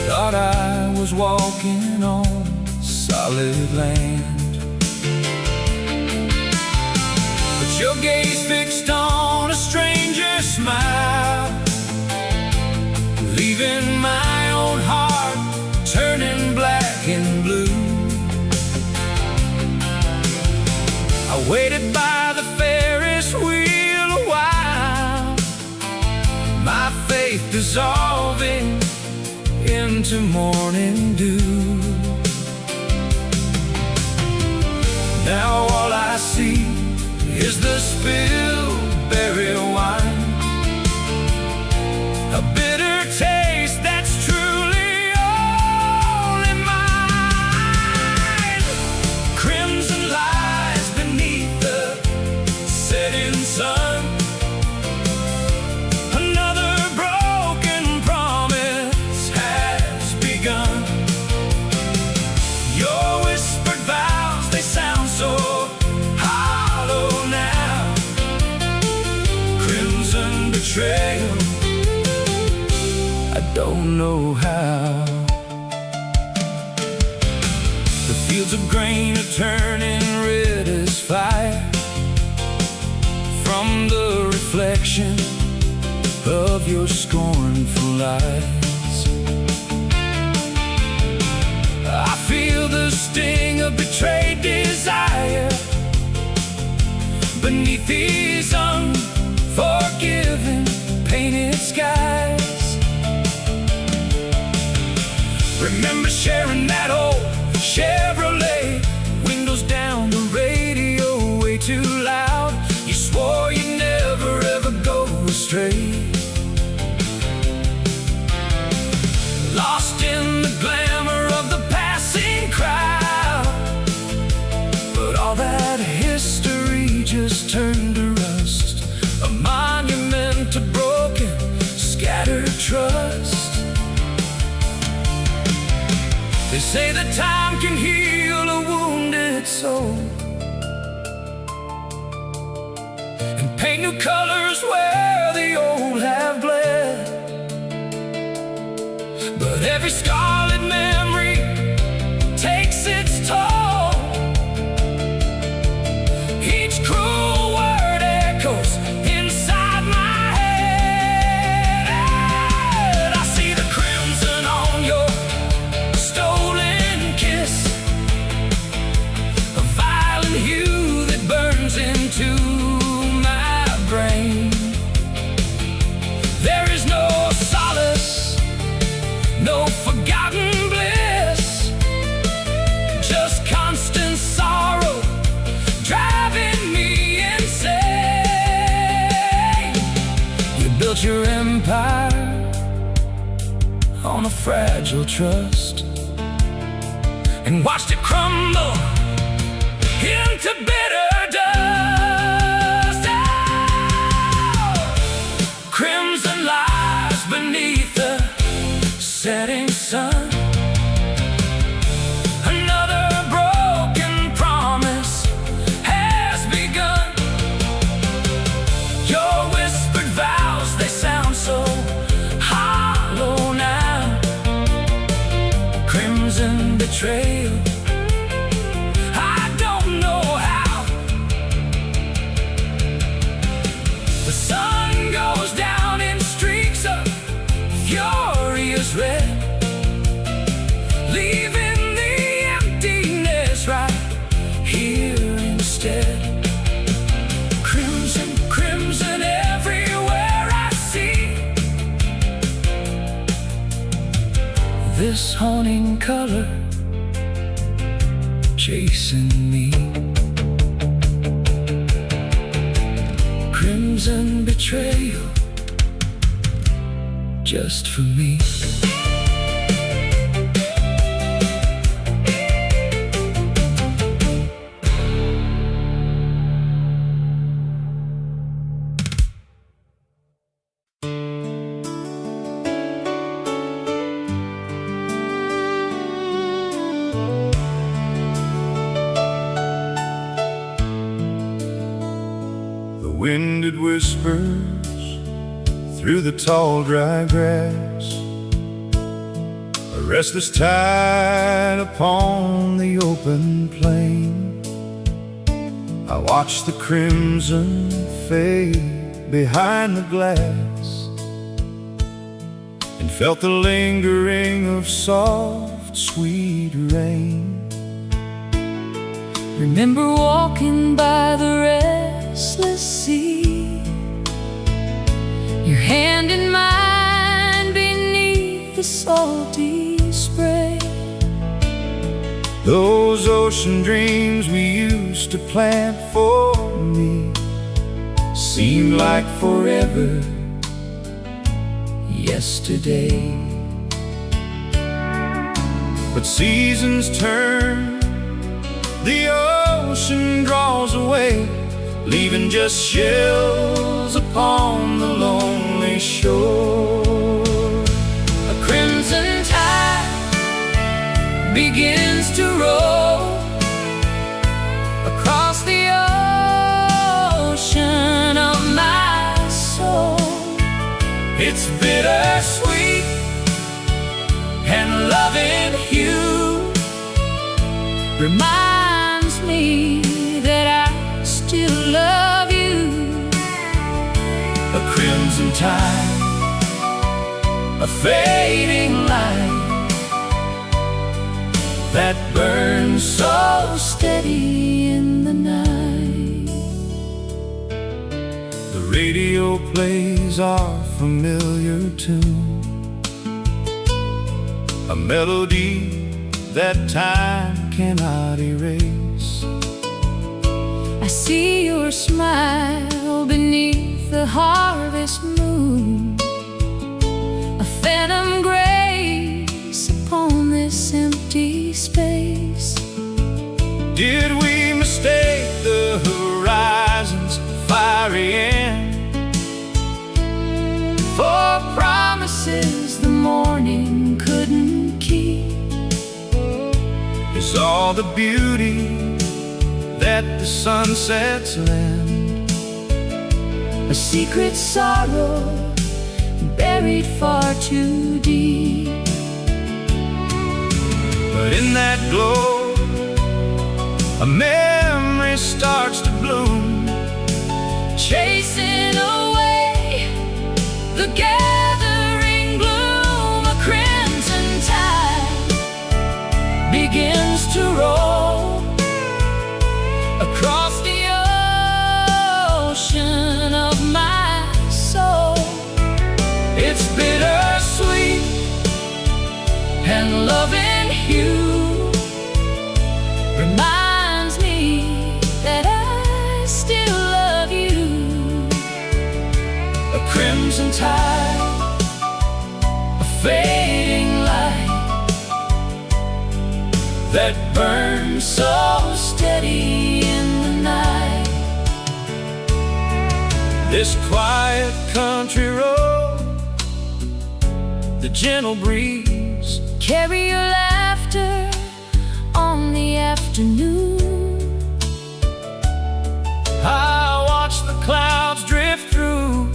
thought I was walking on solid land. your gaze fixed on a stranger's smile, leaving my own heart turning black and blue. I waited by the Ferris wheel a while, my faith dissolving into morning dew. Now all I see is the spilled berry wine, a bitter taste that's truly only mine. Crimson lies beneath the setting sun, another broken promise has begun. Your whispered vows, they sound so hollow now. Crimson betrayal, I don't know how. The fields of grain are turning red as fire from the reflection of your scornful eyes. I feel the sting of betrayed desire beneath these unforgiving painted skies. Remember sharing that old Chevrolet, windows down, the radio way too loud. You swore you'd never ever go astray, lost in the glamour of the passing crowd. But all that history just turned to rust, a monument to broken, scattered trust. They say that time can heal a wounded soul and paint new colors where the old have bled. But every scarlet memory takes its toll. Each cruel word echoes inside my head. I see the crimson on your stolen kiss, a violent hue that burns into my brain. There is no solace, no forgotten bliss, just constant sorrow driving me insane. You built your empire on a fragile trust and watched it crumble into bitter dust. Oh! Crimson lies beneath the setting sun, another broken promise has begun. Your whispered vows, they sound so hollow now. Crimson betrayal, I don't know how. The sun goes down in streaks of furious red, leaving the emptiness right here instead. Crimson, crimson everywhere I see, this haunting color chasing me. Crimson betrayal, just for me. wind it whispers through the tall dry grass, a restless tide upon the open plain. I watched the crimson fade behind the glass and felt the lingering of soft, sweet rain. Remember walking by the restless sea, your hand in mine beneath the salty spray. Those ocean dreams we used to plant for me seemed like forever yesterday. But seasons turn, the ocean draws away, leaving just shells upon the lonely shore. A crimson tide begins to roll across the ocean of my soul. It's bittersweet and loving you reminds me that I still love you. A crimson tide, a fading light that burns so Steady in the night. The radio plays our familiar tune, a melody that time cannot erase. I see your smile beneath the harvest moon, a phantom grace upon this empty space. Did we mistake the horizon's fiery end For promises the morning couldn't keep? Is all the beauty that the sunsets lend A secret sorrow buried far too deep. but in that glow a memory starts to bloom, Chasing away the gathering gloom. A crimson tide begins to roll across the ocean of my soul. it's bittersweet And loving you reminds me that I still love you. a crimson tide, A fading light that burns so steady in the night. this quiet country road, the gentle breeze, Carry your laughter on the afternoon. I watch the clouds drift through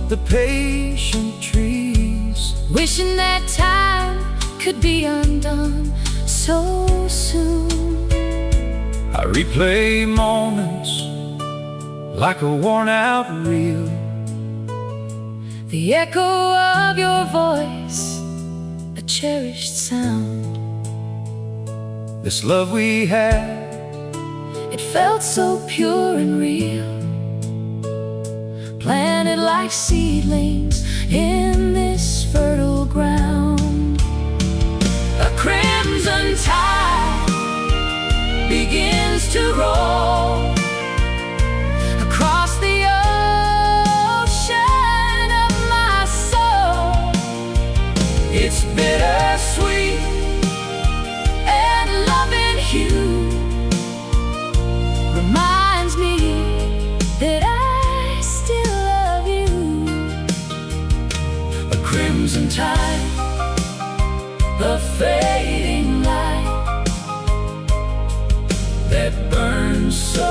the patient trees, Wishing that time could be undone so soon. I replay moments like a worn-out reel, The echo of your voice, a cherished sound. this love we had, It felt so pure and real, planted like seedlings in this fertile ground. A crimson tide begins to roll across the ocean of my soul. it's Bittersweet and loving you reminds me that I still love you. a crimson tide, The fading light that burns so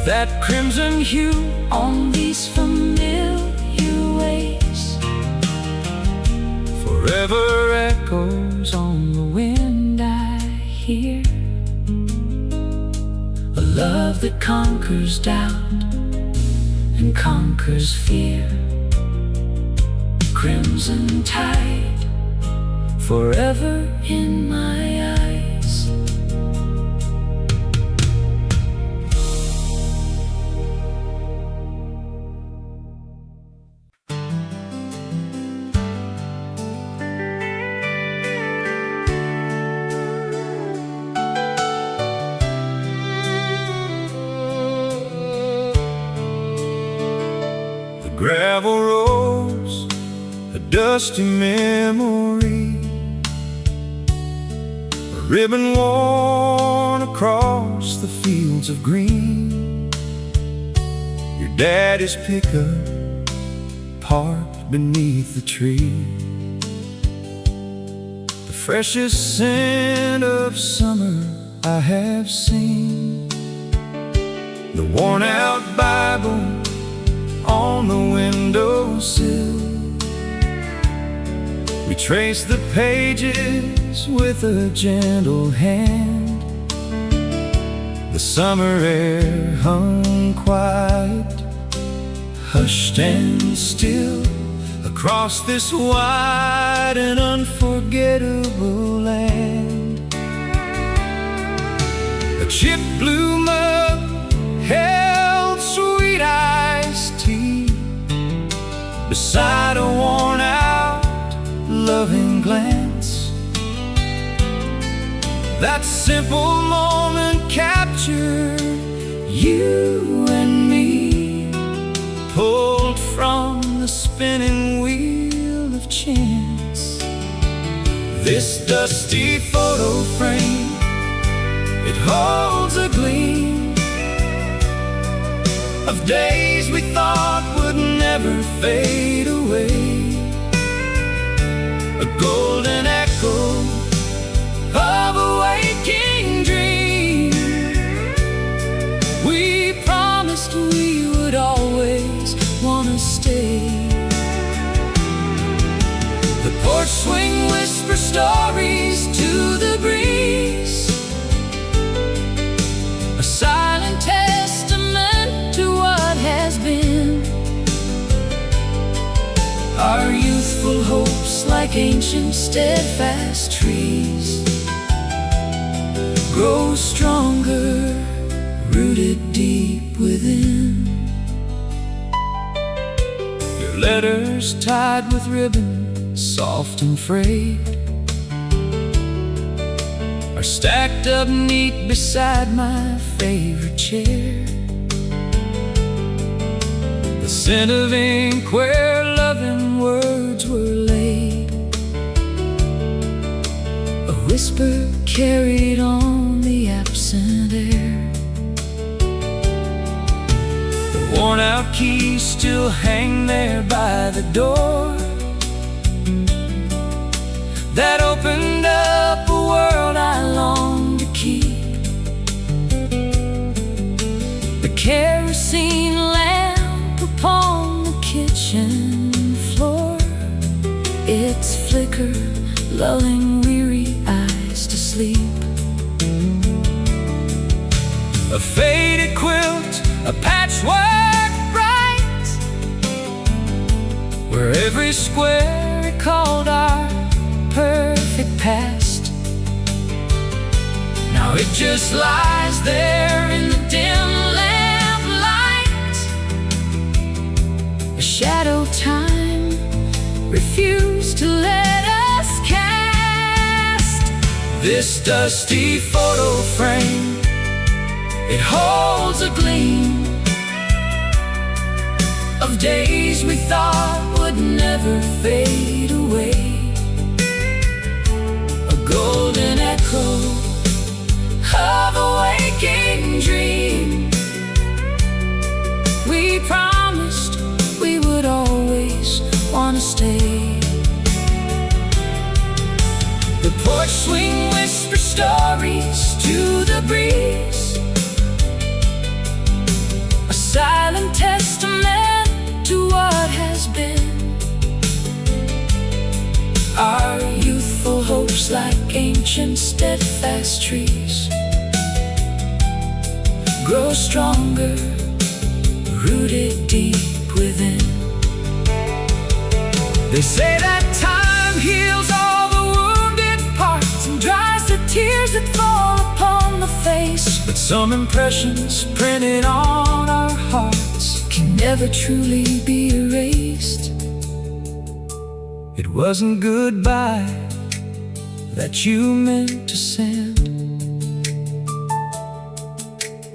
that crimson hue on these familiar ways. Forever echoes on the wind I hear, a love that conquers doubt and conquers fear. Crimson tide, forever in my eyes. The gravel roads, a dusty memory, a ribbon worn across the fields of green. Your daddy's pickup parked beneath the tree. The freshest scent of summer I have seen, the worn-out Bible on the windowsill. We trace the pages with a gentle hand. The summer air hung quiet, hushed and still, across this wide and unforgettable land. A chipped blue mug held sweet iced tea beside a worn-out loving glance. That simple moment captured you and me, pulled from the spinning wheel of chance. This dusty photo frame, it holds a gleam of days we thought would never fade away. A golden echo of a waking dream. We promised we would always wanna stay. The porch swing whisper stories to the breeze, a silent testament to what has been. Our youthful hopes, like ancient steadfast trees, grow stronger, rooted deep within. Your letters tied with ribbon, soft and frayed, are stacked up neat beside my favorite chair. The scent of ink where loving words were laid, a whisper carried on the absent air. The worn-out keys still hang there by the door that opened up a world I long to keep. The kerosene lamp upon the kitchen floor, its flicker lulling weary eyes to sleep. A faded quilt, a patchwork bright, where every square recalled our perfect past. Now it just lies there in the dim lamplight, a shadow time refused to let us cast. This dusty photo frame, it holds a gleam of days we thought would never fade away. A golden echo of a waking dream. We promised we would always wanna stay. The porch swing whisper stories to the breeze, patient, steadfast trees grow stronger, rooted deep within. They say that time heals all the wounded parts and dries the tears that fall upon the face. But some impressions printed on our hearts Can never truly be erased. It wasn't goodbye that you meant to send,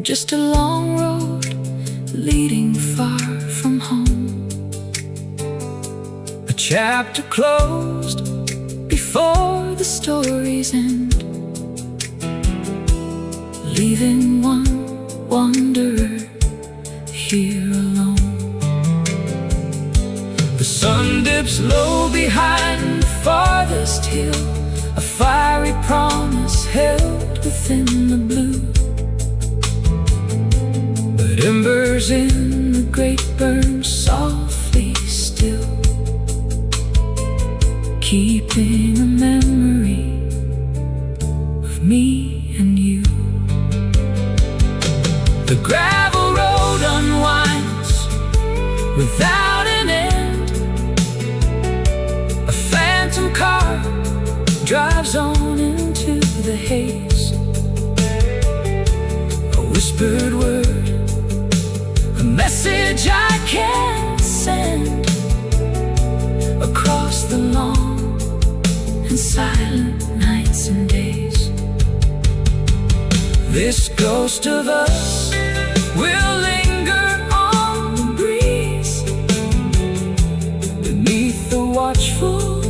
just a long road leading far from home. a chapter closed Before the story's end, leaving one wanderer here alone. The sun dips low behind the farthest hill, A fiery promise held within the blue. but Embers in the grate burn softly still, keeping a memory of me and you. the gravel road unwinds without an end. A phantom car drives on into the haze. A whispered word, A message I can't send across the long and silent nights and days. this ghost of us Will linger on the breeze beneath the watchful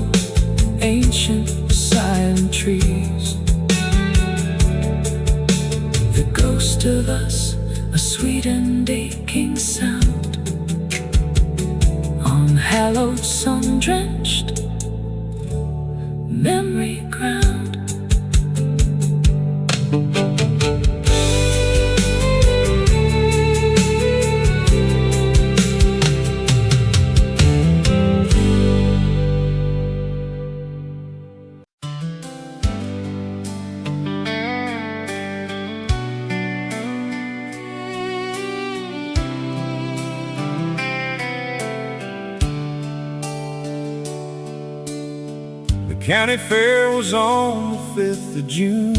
ancient silent trees. The ghost of us, a sweet and aching sound on hallowed, sun-drenched memory ground. The county fair was on the 5th of June.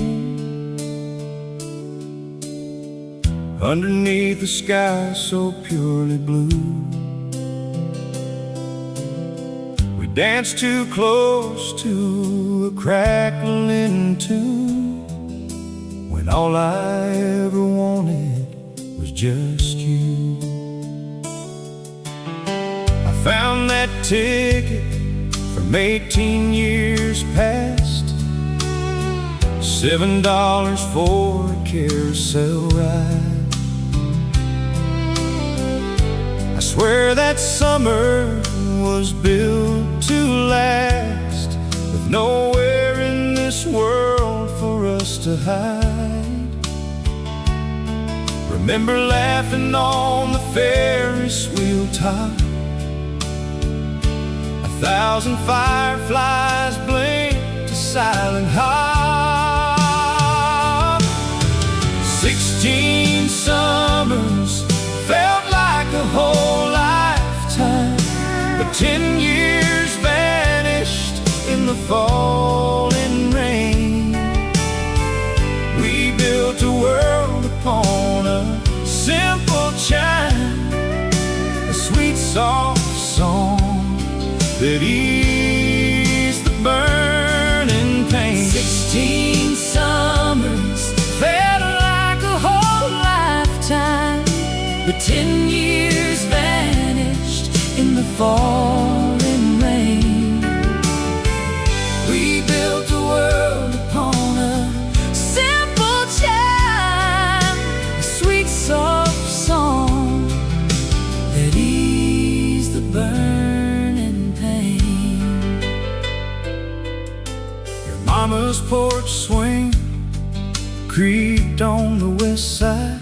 Underneath a sky so purely blue, we danced too close to a crackling tune, when all I ever wanted was just you. I found that ticket from 18 years past, $7 for a carousel ride. I swear that summer was built to last, with nowhere in this world for us to hide. Remember laughing on the Ferris wheel top, 1,000 fireflies blinked a silent heart. 16 summers felt like a whole lifetime, but 10 years vanished in the falling rain. We built a world upon a simple chime, a sweet soft song that eased the burning pain. 16 summers felt like a whole lifetime, but 10 years vanished in the falling rain. We built a world upon a simple chime, a sweet soft song that eased the burning pain. Your mama's porch swing creaked on the west side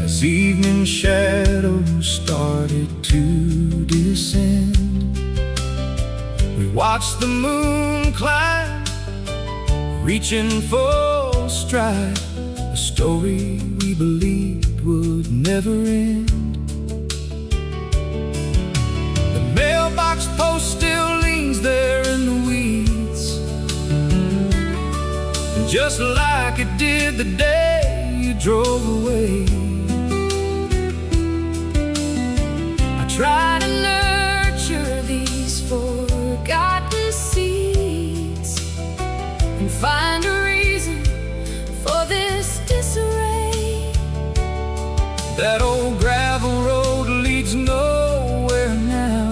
as evening shadows started to descend. We watched the moon climb reaching full stride, a story we believed would never end. The mailbox post still leans there in the weeds, and just like it did the day you drove away, I try to nurture these forgotten seeds and find a reason for this disarray. That old gravel road leads nowhere now,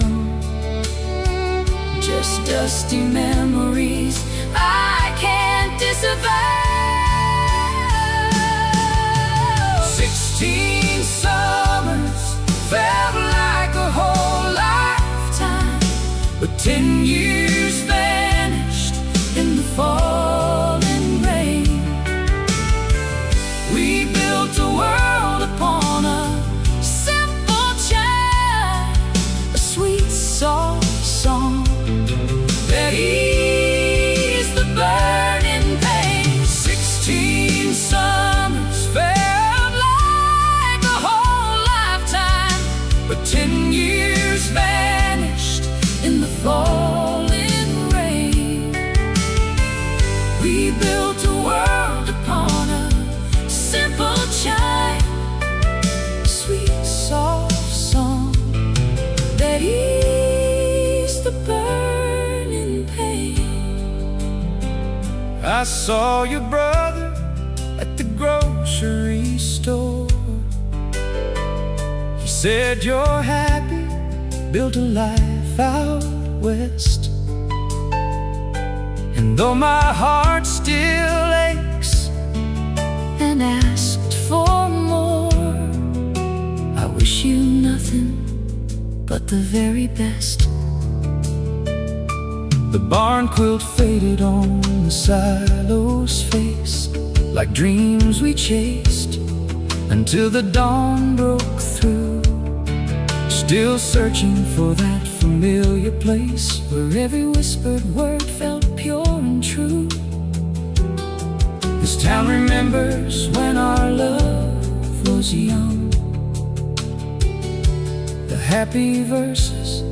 just dusty memories I can't disavow. 16 summers felt like a whole lifetime, but 10 years vanished in the falling rain. We built a world upon a simple chime, a sweet soft song that eased the burning pain. 16 summers felt like a whole lifetime, but 10 years vanished in the falling rain. We built a world upon a simple chime, a sweet soft song that eased the burning pain. I saw your brother at the grocery store. He said you're happy, built a life out west. And though my heart still aches and asked for more, I wish you nothing but the very best. The barn quilt faded on the silo's face, like dreams we chased until the dawn broke through, still searching for that familiar place where every whispered word felt pure and true. This town remembers when our love was young, the happy verses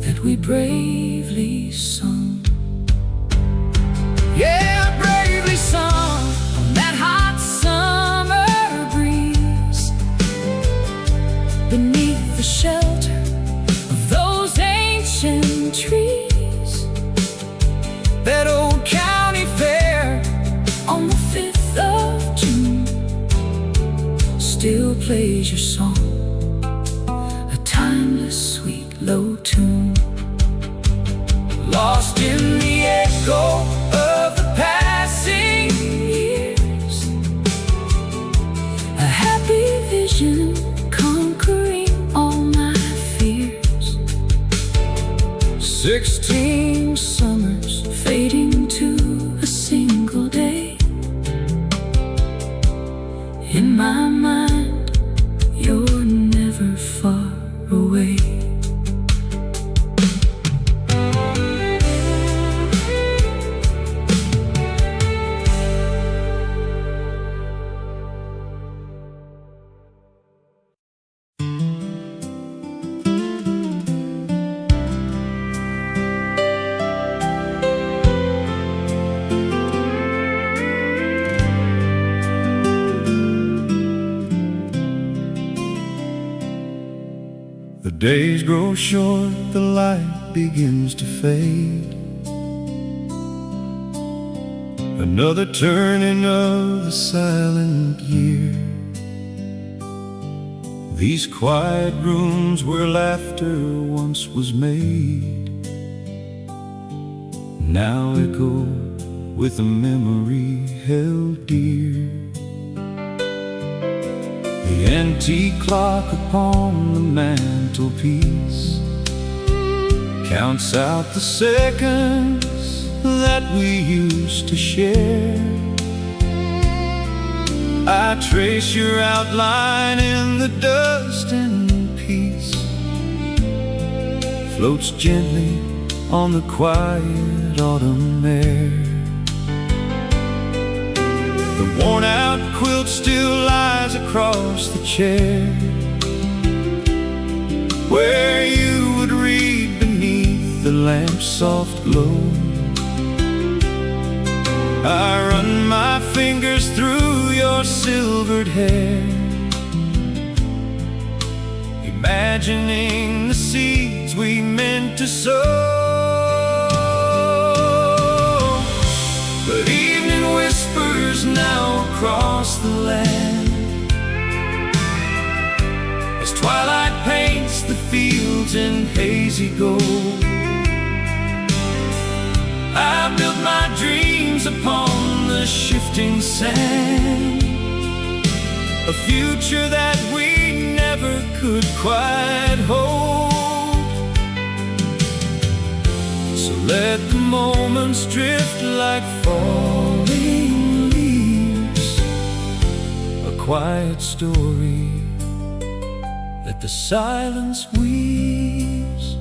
that we bravely sung. Yeah, bravely sung on that hot summer breeze, beneath the shelter of those ancient trees. That old county fair on the 5th of June still plays your song, a timeless sweet low tune, lost in the echo of the passing years, a happy vision conquering all my fears. 16 summers fading to a single day. In my mind, you're never far away. The days grow short, the light begins to fade. Another turning of the silent year. These quiet rooms where laughter once was made now echo with a memory held dear. The antique clock upon the mantelpiece counts out the seconds that we used to share. I trace your outline in the dust, and peace floats gently on the quiet autumn air. The worn-out quilt still lies across the chair where you would read beneath the lamp's soft glow. I run my fingers through your silvered hair, imagining the seeds we meant to sow. But evening whispers now across the land, as twilight paints the fields in hazy gold. I built my dreams upon the shifting sand, a future that we never could quite hold. So let the moments drift like falling leaves, a quiet story that the silence weaves.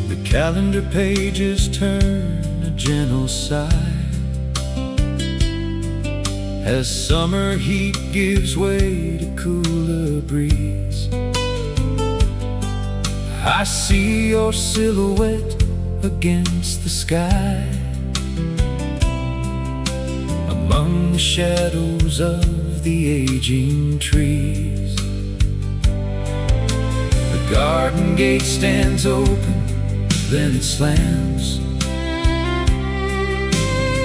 The calendar pages turn a gentle sigh as summer heat gives way to cooler breeze. I see your silhouette against the sky, among the shadows of the aging trees. The garden gate stands open, then it slams,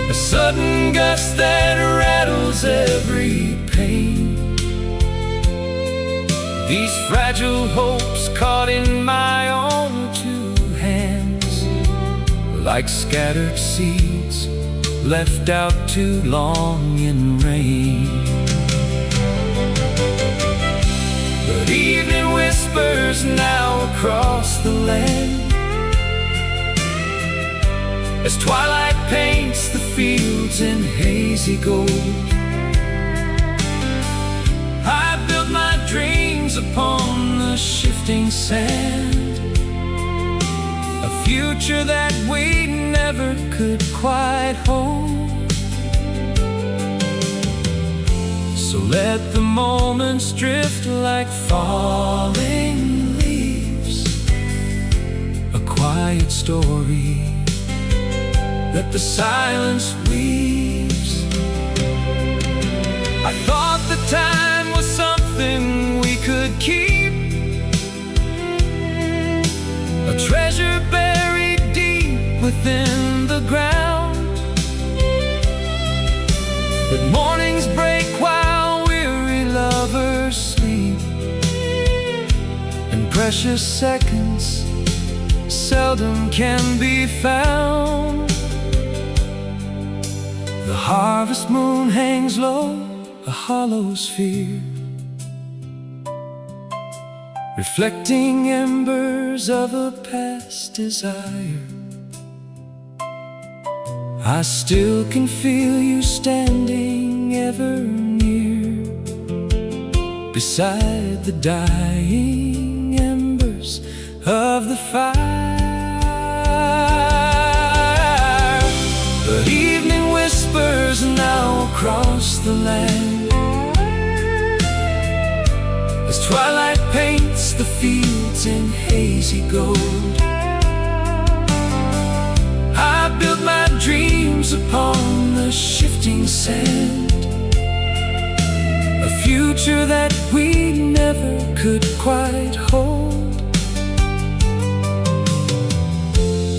a sudden gust that rattles every pane. These fragile hopes caught in my own two hands, like scattered seeds left out too long in rain. But evening whispers now across the land, as twilight paints the fields in hazy gold. I built my dreams upon the shifting sand, a future that we never could quite hold. So let the moments drift like falling leaves, a quiet story that the silence weaves. I thought the time was something we could keep, a treasure buried deep within the ground. But mornings break while weary lovers sleep, and precious seconds seldom can be found. The harvest moon hangs low, a hollow sphere, reflecting embers of a past desire. I still can feel you standing ever near, beside the dying embers of the fire. But evening whispers now across the land, as twilight paints the fields in hazy gold. I built my dreams upon the shifting sand, a future that we never could quite hold.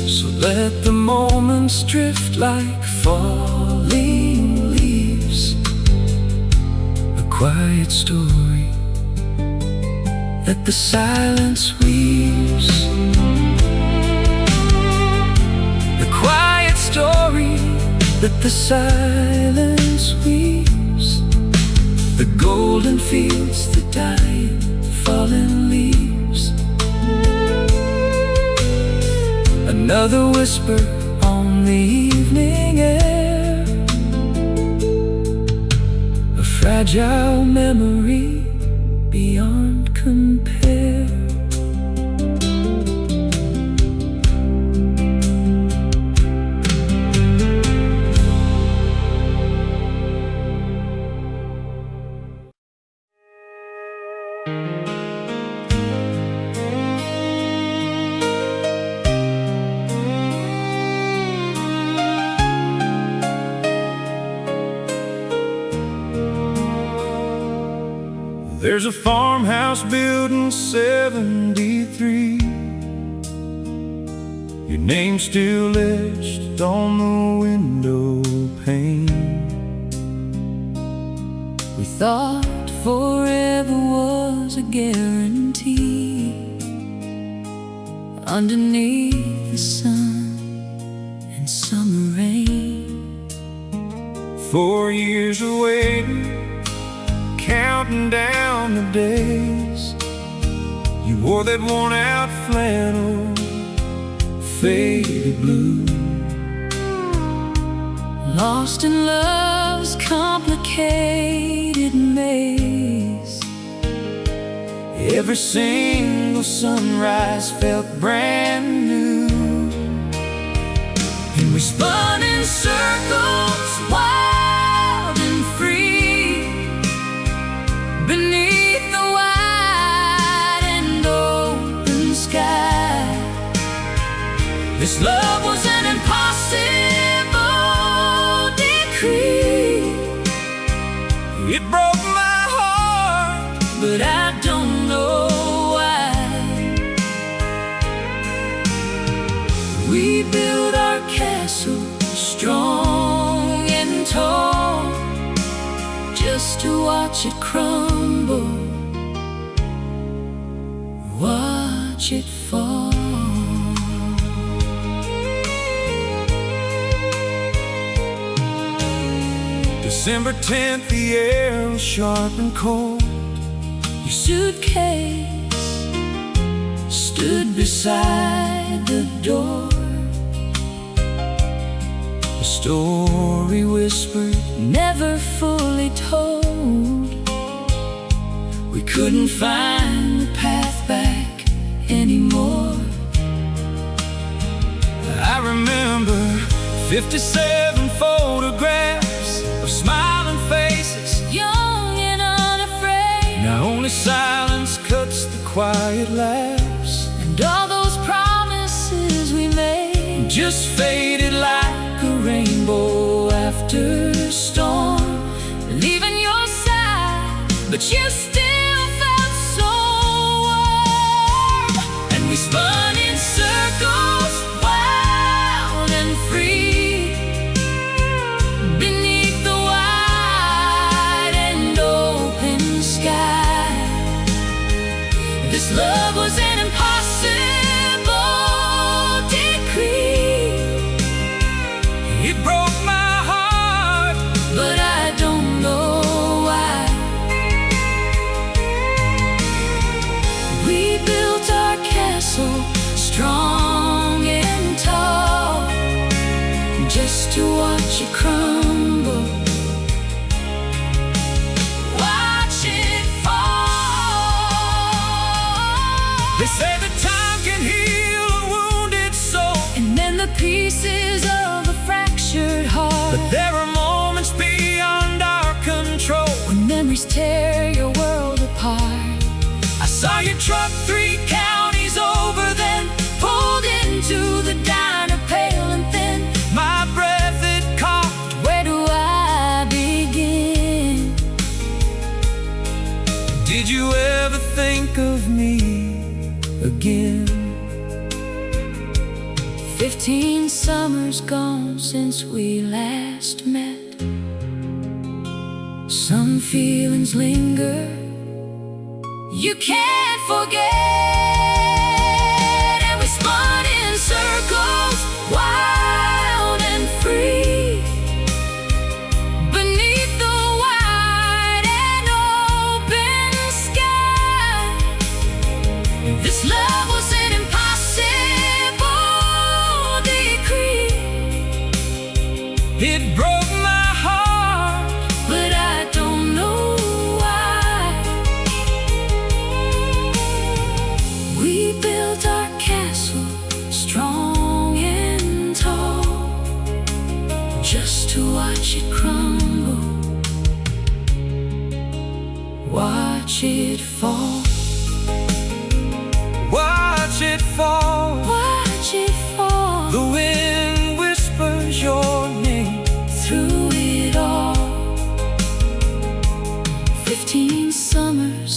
So let the moments drift like falling leaves, a quiet story that the silence weaves, the quiet story that the silence weaves. The golden fields, the dying, fallen leaves. Another whisper on the evening air, a fragile memory beyond compare. There's a farmhouse built in '73. Your name's still etched on the window pane. We thought forever was a guarantee. Underneath the sun and summer rain, 4 years of waiting, counting down the days. You wore that worn-out flannel, faded blue, lost in love's complicated maze. Every single sunrise felt brand new, and we spun in circles, wild and free, beneath the wide and open sky. This love was an impossible decree. It broke my heart, but I don't know why. We built our castle strong and tall, just to watch it crumble, watch it fall. December 10th, the air was sharp and cold. Your suitcase stood beside the door. A story whispered, never fully told. we couldn't find the path back anymore. I remember 57 photographs of smiling faces, young and unafraid. now only silence cuts the quiet laughs, and all those promises we made just faded like a rainbow after a storm. leaving your side, but you still felt so warm. And we spun in circles, Wild and free, beneath the wide and open sky. this love was an impossible decree. It broke my heart, But I don't know why. We built our castle strong and tall, just to watch it crumble, watch it fall. they say that time can heal a wounded soul, And then the pieces of a fractured heart, but there are moments beyond our control. when memories tear your world apart. I saw your truck 3 counties over, then Pulled into the diner, pale and thin. my breath it caught. Where do I begin? Did you ever think of me again? 15 summers gone since we last met. Some feelings linger, you can't forget. And we spun in circles, wild and free, beneath the wide and open sky. This love was an impossible decree. It broke my heart, But I don't know why. We built our castle strong and tall, just to watch it crumble, watch it fall, watch it fall. watch it fall. The wind whispers your name, Through it all, 15 summers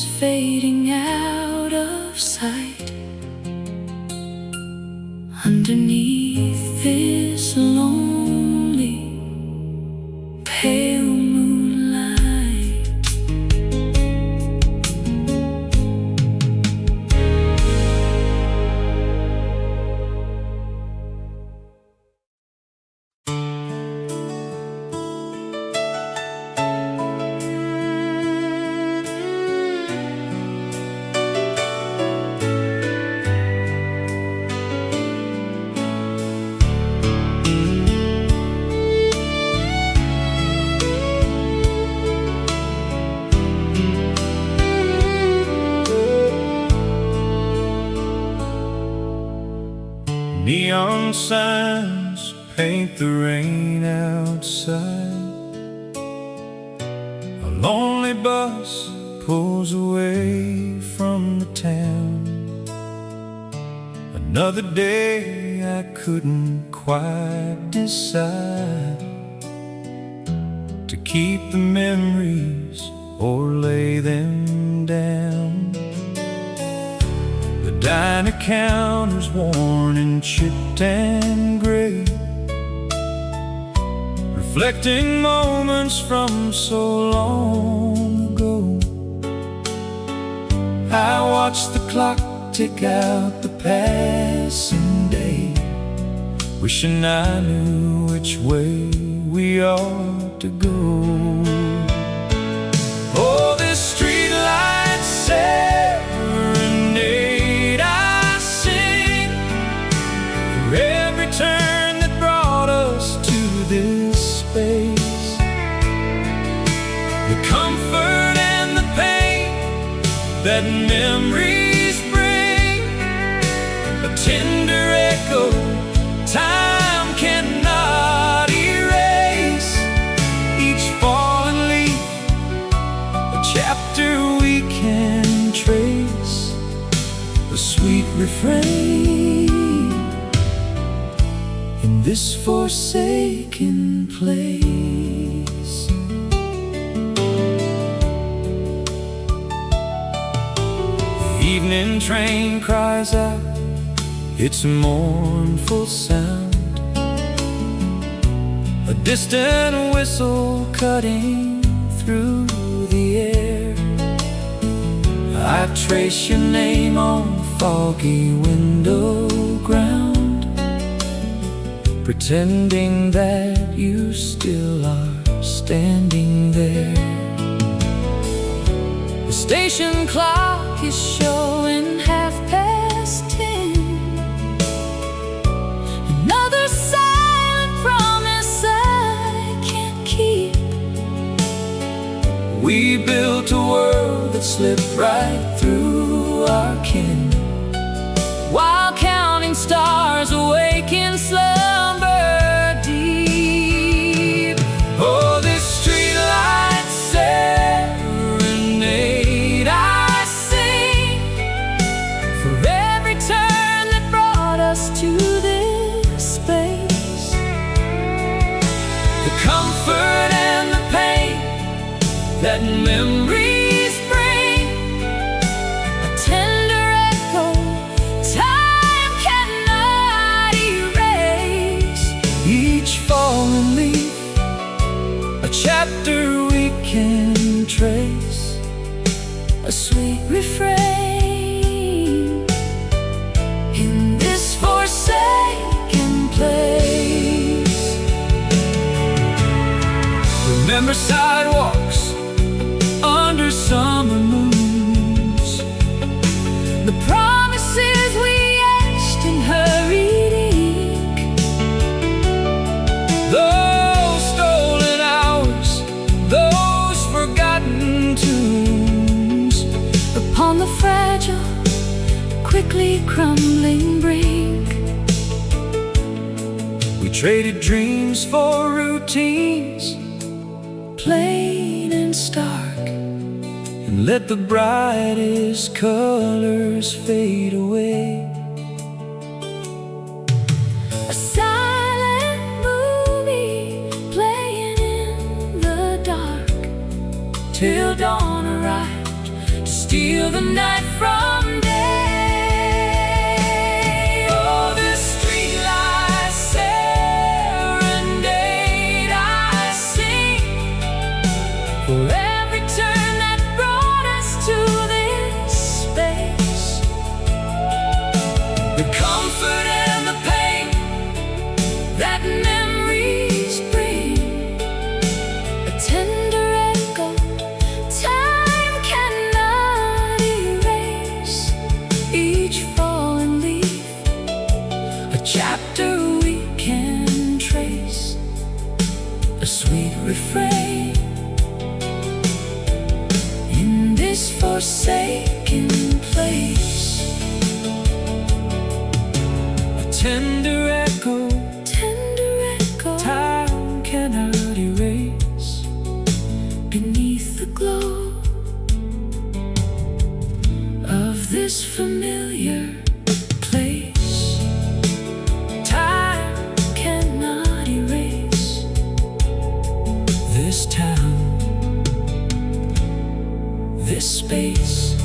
neon signs paint the rain outside. A lonely bus pulls away from the town. Another day I couldn't quite decide to keep the memories or lay them down. The diner counter's worn and chipped and gray, reflecting moments from so long ago. I watch the clock tick out the passing day, wishing I knew which way we ought to go. Oh, this streetlight serenade I sing for every turn that brought us to this space. The comfort and the pain that memories bring, a tender echo time cannot erase. Each fallen leaf, a chapter we can trace, a sweet refrain in this forsaken place. The evening train cries out its mournful sound, a distant whistle cutting through the air. I trace your name on foggy window ground, pretending that you still are standing there. The station clock is showing 10:30. Another silent promise I can't keep. We built a world that slipped right through our ken, while counting stars awake in slumber deep. Oh, this streetlight serenade I sing for every turn that brought us to this space. The comfort and the pain that memories bring, a tender echo time cannot erase. Each fallen leaf, a chapter we can trace, a sweet refrain in this forsaken place. Remember sidewalks under summer moons, the promises we etched in hurried ink, those stolen hours, those forgotten tunes, upon the fragile, quickly crumbling brink. We traded dreams for routines, plain and stark, and let the brightest colors fade away. A silent movie playing in the dark, till dawn arrived to steal the night from day. Oh, this streetlight serenade I sing for every turn that brought us to this space. The comfort and the pain that memories bring, a tender echo time cannot erase. Each fallen leaf, a chapter we can trace, a sweet refrain in this forsaken place. A tender echo this town, this space.